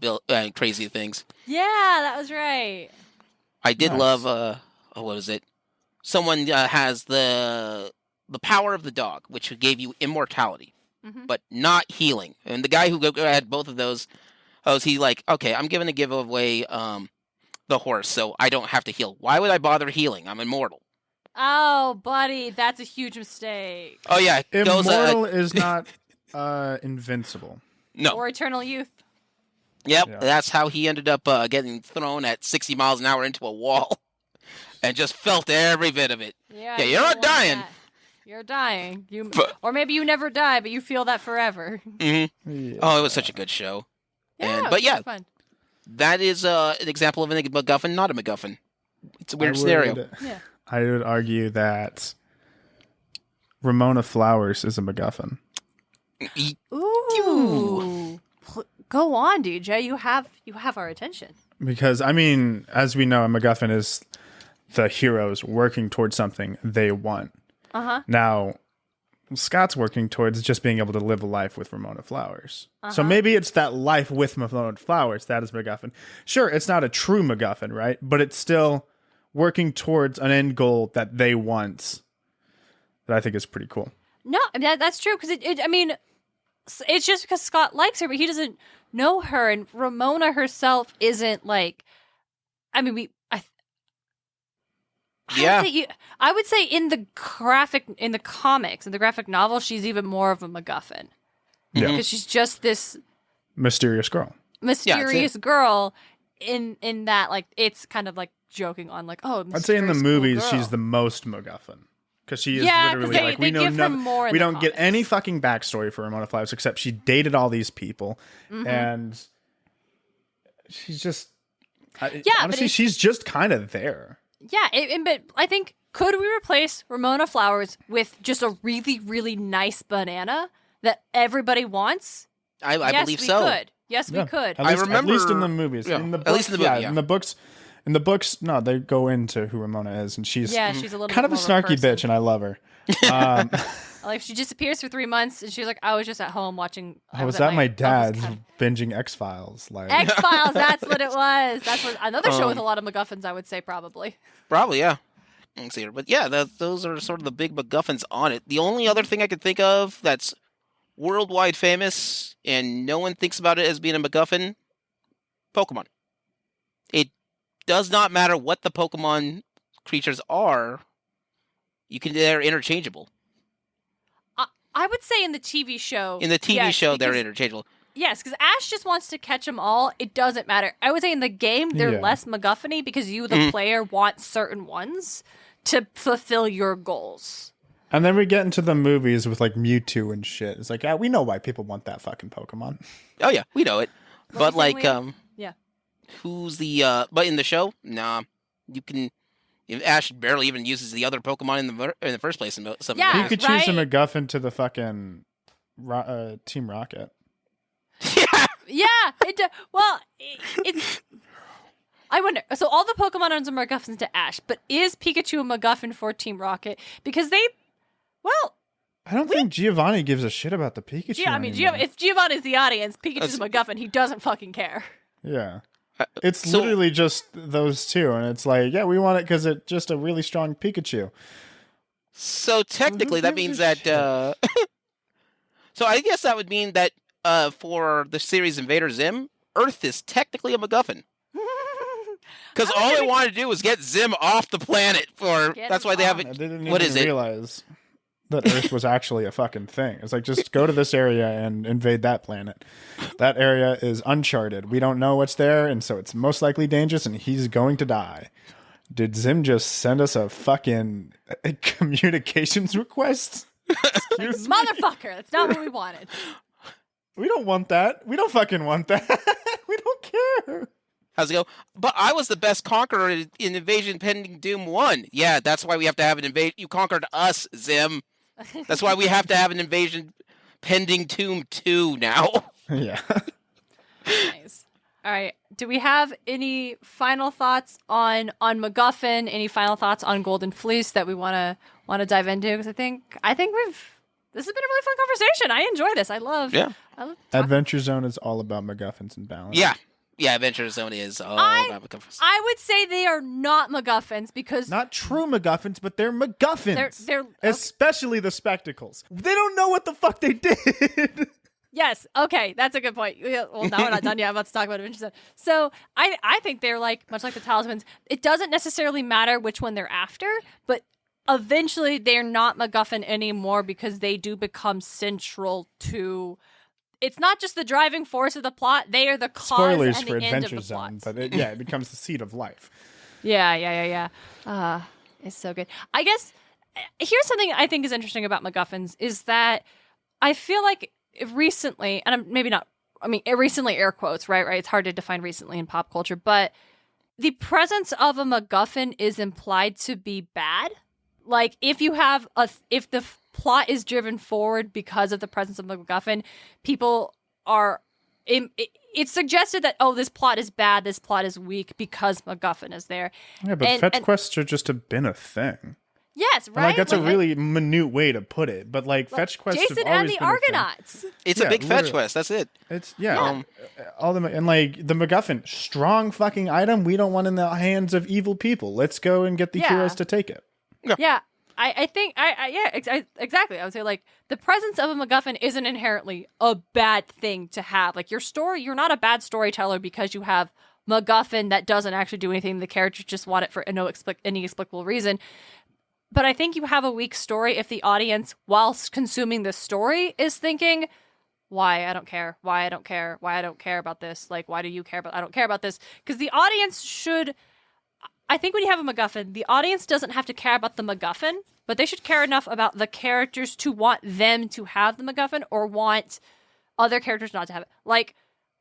crazy things. Yeah, that was right. I did love, what was it? Someone has the power of the dog, which gave you immortality, but not healing. And the guy who had both of those, he like, okay, I'm going to give away the horse, so I don't have to heal. Why would I bother healing? I'm immortal. Oh, buddy, that's a huge mistake. Oh, yeah. Immortal is not invincible. No. Or eternal youth. Yep, Yeah. That's how he ended up getting thrown at 60 miles an hour into a wall and just felt every bit of it. Yeah, you're not dying. That. You're dying. Or maybe you never die, but you feel that forever. Mm-hmm. Yeah. Oh, it was such a good show. Yeah, But yeah, fun. that is an example of a MacGuffin, not a MacGuffin. It's a weird scenario. Yeah. I would argue that Ramona Flowers is a MacGuffin. Ooh. Go on, DJ. You have our attention. Because, I mean, as we know, a MacGuffin is the heroes working towards something they want. Uh-huh. Now, Scott's working towards just being able to live a life with Ramona Flowers. So maybe it's that life with Ramona Flowers that is MacGuffin. Sure, it's not a true MacGuffin, right? But it's still working towards an end goal that they want that I think is pretty cool. No, that's true, because it's just because Scott likes her, but he doesn't know her, and Ramona herself isn't like. I mean, I would say in the comics, in the graphic novel, she's even more of a MacGuffin. Yeah. Because she's just this Mysterious girl. girl in that, like, it's kind of like joking on, like, oh, I'd say in the mysterious movies, girl. she's the most MacGuffin. Because she is Yeah, 'cause literally they like, we know give her more in we the don't get comics. any fucking backstory for Ramona Flowers except she dated all these people. And she's just, honestly, she's just kind of there. Yeah, but I think, could we replace Ramona Flowers with just a really, really nice banana that everybody wants? I yes, believe we so. Could. Yes, we could. At least, remember- at least in the movies. Yeah, In the at books, least in the movie, yeah. In the books, no, they go into who Ramona is, and she's Yeah, she's a little kind bit of a more snarky person. bitch, and I love her. Like, she disappears for 3 months, and she's like, I was just at home watching. I was at at my dad's uncle's binging X-Files. Like, X-Files, that's what it was. That's what another show with a lot of MacGuffins, I would say, probably. Probably, yeah. Let's see here. But yeah, those are sort of the big MacGuffins on it. The only other thing I could think of that's worldwide famous and no one thinks about it as being a MacGuffin, Pokemon. It does not matter what the Pokemon creatures are. They're interchangeable. I would say in the TV show. In the TV yes, show, they're because interchangeable. Yes, because Ash just wants to catch them all. It doesn't matter. I would say in the game, they're less MacGuffin-y because you, the player, want certain ones to fulfill your goals. And then we get into the movies with like Mewtwo and shit. It's like, yeah, we know why people want that fucking Pokemon. Oh yeah, we know it. But like, yeah. Who's the? But in the show, nah, you can. Ash barely even uses the other Pokemon in the first place. In some Yeah, you could choose a MacGuffin to the fucking Team Rocket. Yeah. It's. I wonder. So all the Pokemon are MacGuffins to Ash, but is Pikachu a MacGuffin for Team Rocket? Because they, well, I don't think Giovanni gives a shit about the Pikachu. Yeah, I mean, anymore. if Giovanni's the audience, Pikachu's a MacGuffin. He doesn't fucking care. Yeah. It's literally just those two, and it's like, yeah, we want it because it's just a really strong Pikachu. So technically, that means that. So I guess that would mean that for the series Invader Zim, Earth is technically a MacGuffin. Because all they wanted to do was get Zim off the planet. That's why they haven't. They didn't even realize that Earth was actually a fucking thing. It's like, just go to this area and invade that planet. That area is uncharted. We don't know what's there, and so it's most likely dangerous, and he's going to die. Did Zim just send us a fucking communications request? Excuse me? Motherfucker, that's not what we wanted. We don't want that. We don't fucking want that. We don't care. How's it go? But I was the best conqueror in Invasion Pending Doom 1. Yeah, that's why we have to have an invasion. You conquered us, Zim. That's why we have to have an Invasion Pending Doom 2 now. Yeah. Nice. All right. Do we have any final thoughts on MacGuffin? Any final thoughts on Golden Fleece that we want to dive into? Because I think this has been a really fun conversation. I enjoy this. I love Adventure Zone is all about MacGuffins and balance. Yeah. Yeah, Adventure Zone is all about MacGuffins. I would say they are not MacGuffins because... Not true MacGuffins, but they're MacGuffins. They're especially the spectacles. They don't know what the fuck they did. Yes, okay, that's a good point. Well, now we're not done yet. I'm about to talk about Adventure Zone. So I think they're much like the talismans. It doesn't necessarily matter which one they're after, but eventually they're not MacGuffin anymore because they do become central to... It's not just the driving force of the plot; they are the cause Spoilers and for the end of Adventure the Zone, plot. but it becomes the seed of life. Yeah. It's so good. I guess here's something I think is interesting about MacGuffins is that I feel like recently, and maybe not. I mean, recently, air quotes, right? It's hard to define recently in pop culture, but the presence of a MacGuffin is implied to be bad. Like if the plot is driven forward because of the presence of MacGuffin, people are... It's suggested that, this plot is bad, this plot is weak because MacGuffin is there. Yeah, but fetch quests are just been a thing. Yes, right? And that's a really minute way to put it, but fetch quests Jason have always and the been Argonauts. It's a big fetch quest, that's it. It's, all the MacGuffin, strong fucking item we don't want in the hands of evil people. Let's go and get the heroes to take it. Yeah. I think exactly. I would say the presence of a MacGuffin isn't inherently a bad thing to have. Like your story, you're not a bad storyteller because you have MacGuffin that doesn't actually do anything. The characters just want it for any explicable reason. But I think you have a weak story if the audience, whilst consuming the story, is thinking, "Why I don't care? Why I don't care? Why I don't care about this? Why do you care about? I don't care about this." Because the audience should. I think when you have a MacGuffin, the audience doesn't have to care about the MacGuffin, but they should care enough about the characters to want them to have the MacGuffin or want other characters not to have it.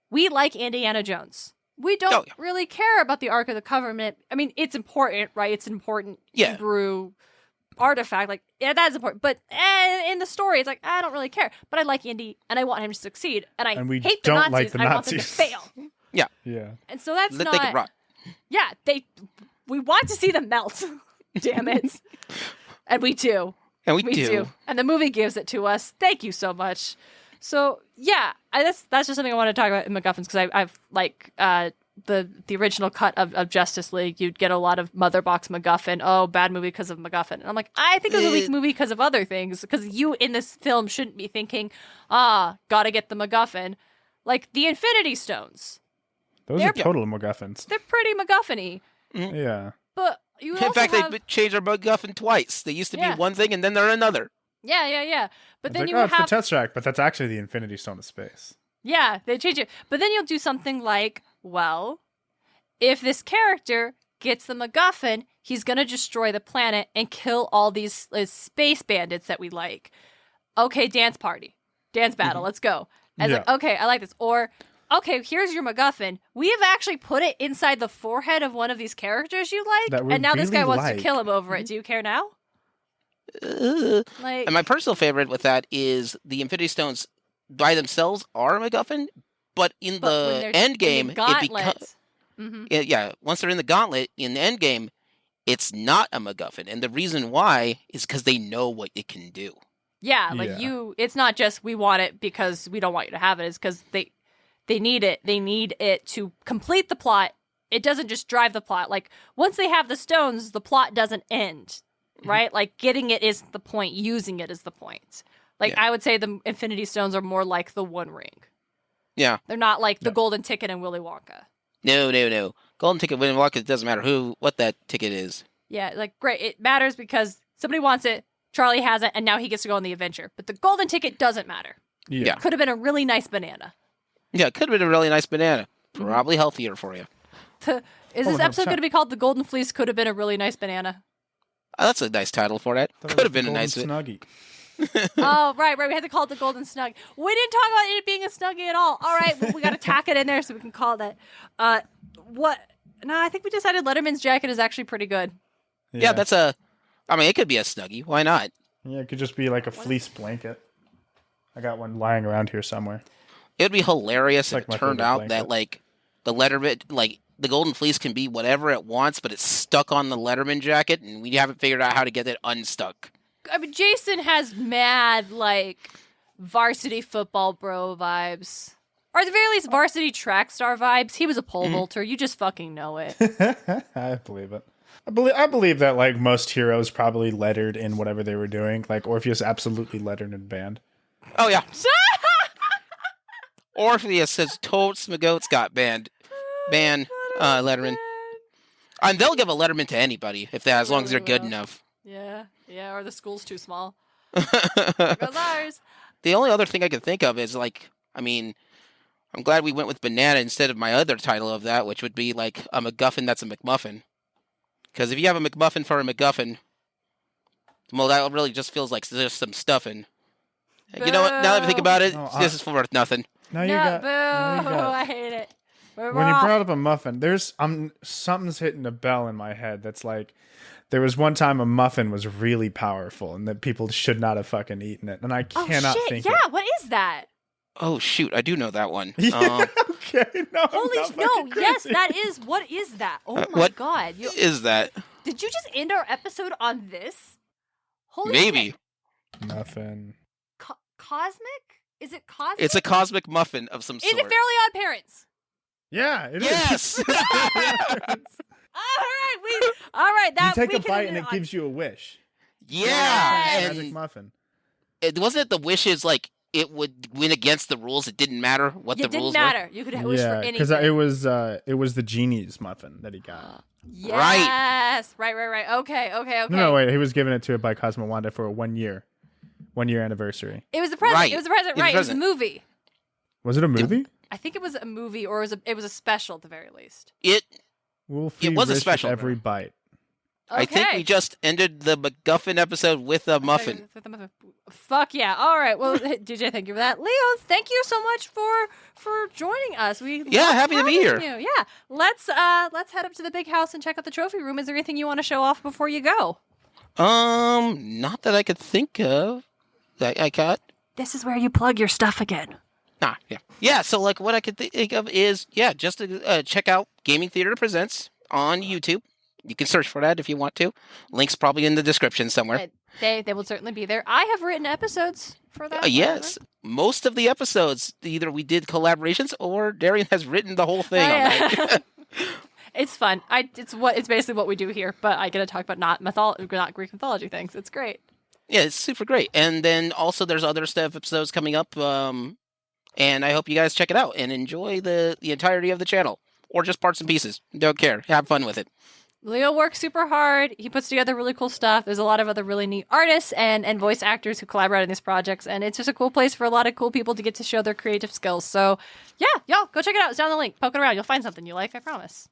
We like Indiana Jones. We don't really care about the Ark of the Covenant. I mean, it's important, right? It's an important Hebrew artifact. That's important. But in the story, it's I don't really care. But I like Indy, and I want him to succeed. And we hate don't the Nazis, like the and I want them to Nazis. fail. Yeah. And so that's Let not... they get rot. Yeah, we want to see them melt. Damn it. And we do. And we do. And the movie gives it to us. Thank you so much. So, yeah, that's just something I want to talk about in MacGuffins because I've the original cut of Justice League, you'd get a lot of Mother Box MacGuffin. Oh, bad movie because of MacGuffin. And I'm like, I think it was a weak movie because of other things. Because you in this film shouldn't be thinking, gotta get the MacGuffin. Like the Infinity Stones. Those are total MacGuffins. They're pretty MacGuffin-y. Mm-hmm. Yeah. But you also in fact, they changed their MacGuffin twice. They used to be one thing and then they're another. Yeah. But then it's you have it's the Tesseract, but that's actually the Infinity Stone of Space. Yeah, they change it. But then you'll do something like, well, if this character gets the MacGuffin, he's going to destroy the planet and kill all these space bandits that we like. Okay, dance party. Dance battle, let's go. And like, okay, I like this. Or, okay, here's your MacGuffin. We have actually put it inside the forehead of one of these characters you like, and now this guy wants to kill him over it. Do you care now? And my personal favorite with that is the Infinity Stones by themselves are a MacGuffin, but in the Endgame, it becomes... once they're in the gauntlet, in the Endgame, it's not a MacGuffin. And the reason why is because they know what it can do. Yeah, it's not just we want it because we don't want you to have it. It's because they need it. They need it to complete the plot. It doesn't just drive the plot. Like, once they have the stones, the plot doesn't end, right? Like, getting it is the point. Using it is the point. Like, I would say the Infinity Stones are more like the One Ring. Yeah. They're not like the Golden Ticket and Willy Wonka. No. Golden Ticket, Willy Wonka, it doesn't matter what that ticket is. Yeah, like, great. It matters because somebody wants it, Charlie has it, and now he gets to go on the adventure. But the Golden Ticket doesn't matter. Yeah. Could have been a really nice banana. Yeah, it could have been a really nice banana. Probably healthier for you. Is this episode going to be called The Golden Fleece Could Have Been a Really Nice Banana? That's a nice title for that. Could have been a nice Snuggie. Oh, right. We had to call it the Golden Snug. We didn't talk about it being a Snuggie at all. All right, well, we got to tack it in there so we can call that. What? No, I think we decided Letterman's jacket is actually pretty good. Yeah, it could be a Snuggie. Why not? Yeah, it could just be like a fleece blanket. I got one lying around here somewhere. It would be hilarious if it turned out that, like, the Letterman, like, the Golden Fleece can be whatever it wants, but it's stuck on the Letterman jacket, and we haven't figured out how to get it unstuck. I mean, Jason has mad, like, varsity football bro vibes. Or at the very least, varsity track star vibes. He was a pole vaulter. You just fucking know it. I believe it. I believe that, like, most heroes probably lettered in whatever they were doing. Like, Orpheus absolutely lettered in band. Oh, yeah. Orpheus says Totes McGoats got banned. Letterman. And they'll give a Letterman to anybody as long as they're good enough. Yeah, or the school's too small. There goes ours. The only other thing I can think of is, like, I mean, I'm glad we went with banana instead of my other title of that, which would be, like, a MacGuffin that's a McMuffin. Because if you have a McMuffin for a MacGuffin, well, that really just feels like there's some stuffing. You know what? Now that I think about it, this is worth nothing. Boo! I hate it. When you brought up a muffin, there's something's hitting a bell in my head that's like, there was one time a muffin was really powerful and that people should not have fucking eaten it, and I cannot think. Yeah, what is that? Oh shoot, I do know that one. Yeah, okay, no. Yes, that is. What is that? Oh my god, is that? Did you just end our episode on this? Holy Maybe. Shit. Muffin. Cosmic? Is it cosmic? It's a cosmic muffin of some sort. Is it Fairly Odd Parents? Yeah, it is. Yes. All right. That you take a bite and it gives you a wish. Yeah, magic muffin. It wasn't the wishes like it would win against the rules. It didn't matter what the rules were. It didn't matter. You could wish for anything. because it was the genie's muffin that he got. Yes. Right. Okay. No, wait. He was giving it to it by Cosmo Wanda for a 1 year anniversary. It was the present. Right. It was the present. Right. It was a movie. Was it a movie? I think it was a movie, or it was a special at the very least. It was a special. Every bite. Okay. I think we just ended the MacGuffin episode with a muffin. Fuck yeah! All right. Well, DJ, thank you for that. Leo, thank you so much for joining us. Happy to be here. Yeah. Let's head up to the big house and check out the trophy room. Is there anything you want to show off before you go? Not that I could think of. I got. This is where you plug your stuff again. Yeah. So, like, what I could think of is, just to check out Gaming Theater Presents on YouTube. You can search for that if you want to. Link's probably in the description somewhere. They will certainly be there. I have written episodes for that. Yes. Most of the episodes, either we did collaborations or Darian has written the whole thing on that. It's fun. It's basically what we do here, but I get to talk about not Greek mythology things. It's great. Yeah, it's super great. And then also there's other episodes coming up. And I hope you guys check it out and enjoy the entirety of the channel. Or just parts and pieces. Don't care. Have fun with it. Leo works super hard. He puts together really cool stuff. There's a lot of other really neat artists and voice actors who collaborate on these projects, and it's just a cool place for a lot of cool people to get to show their creative skills. So, yeah, y'all, go check it out. It's down the link. Poke it around. You'll find something you like, I promise.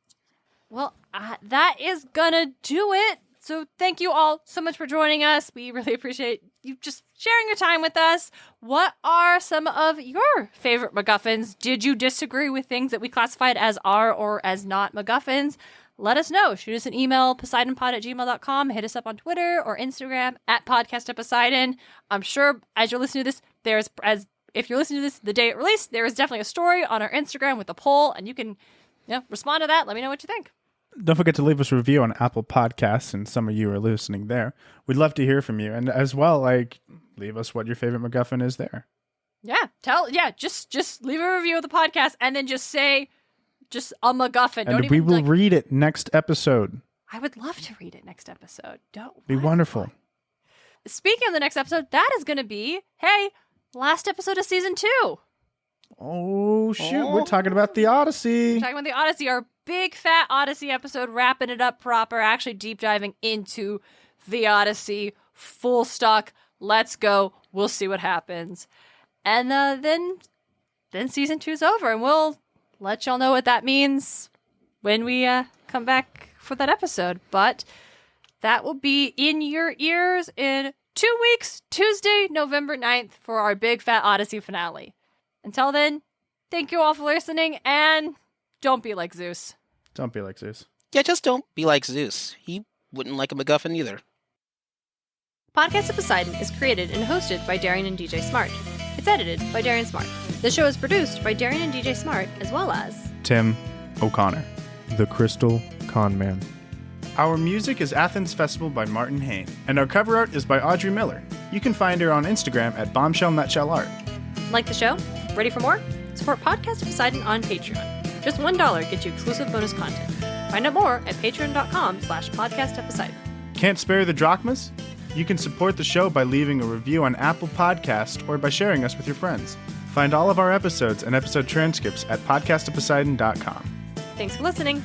Well, that is gonna do it. So thank you all so much for joining us. We really appreciate you just sharing your time with us. What are some of your favorite MacGuffins? Did you disagree with things that we classified as are or as not MacGuffins? Let us know. Shoot us an email, poseidonpod@gmail.com. Hit us up on Twitter or Instagram @podcastofposeidon. I'm sure as you're listening to this, if you're listening to this the day it released, there is definitely a story on our Instagram with a poll, and you can respond to that. Let me know what you think. Don't forget to leave us a review on Apple Podcasts, and some of you are listening there. We'd love to hear from you, and as well, leave us what your favorite MacGuffin is there. Yeah, just leave a review of the podcast, and then just say just a MacGuffin. And we will read it next episode. I would love to read it next episode. Be wonderful. Speaking of the next episode, that is going to be, last episode of season 2. Oh, shoot. We're talking about the Odyssey. We're talking about the Odyssey, our big fat Odyssey episode, wrapping it up proper, actually deep diving into the Odyssey, full stock. Let's go. We'll see what happens. And then season 2's over, and we'll let y'all know what that means when we come back for that episode. But that will be in your ears in 2 weeks, Tuesday, November 9th, for our big fat Odyssey finale. Until then, thank you all for listening, and don't be like Zeus. Don't be like Zeus. Yeah, just don't be like Zeus. He wouldn't like a MacGuffin either. Podcast of Poseidon is created and hosted by Darian and DJ Smart. It's edited by Darian Smart. The show is produced by Darian and DJ Smart, as well as Tim O'Connor, the Crystal Con Man. Our music is Athens Festival by Martin Hain, and our cover art is by Audrey Miller. You can find her on Instagram at bombshellnutshellart. Like the show? Ready for more? Support Podcast of Poseidon on Patreon. Just $1 gets you exclusive bonus content. Find out more at patreon.com/podcastofposeidon. Can't spare the drachmas? You can support the show by leaving a review on Apple Podcasts or by sharing us with your friends. Find all of our episodes and episode transcripts at podcastofposeidon.com. Thanks for listening.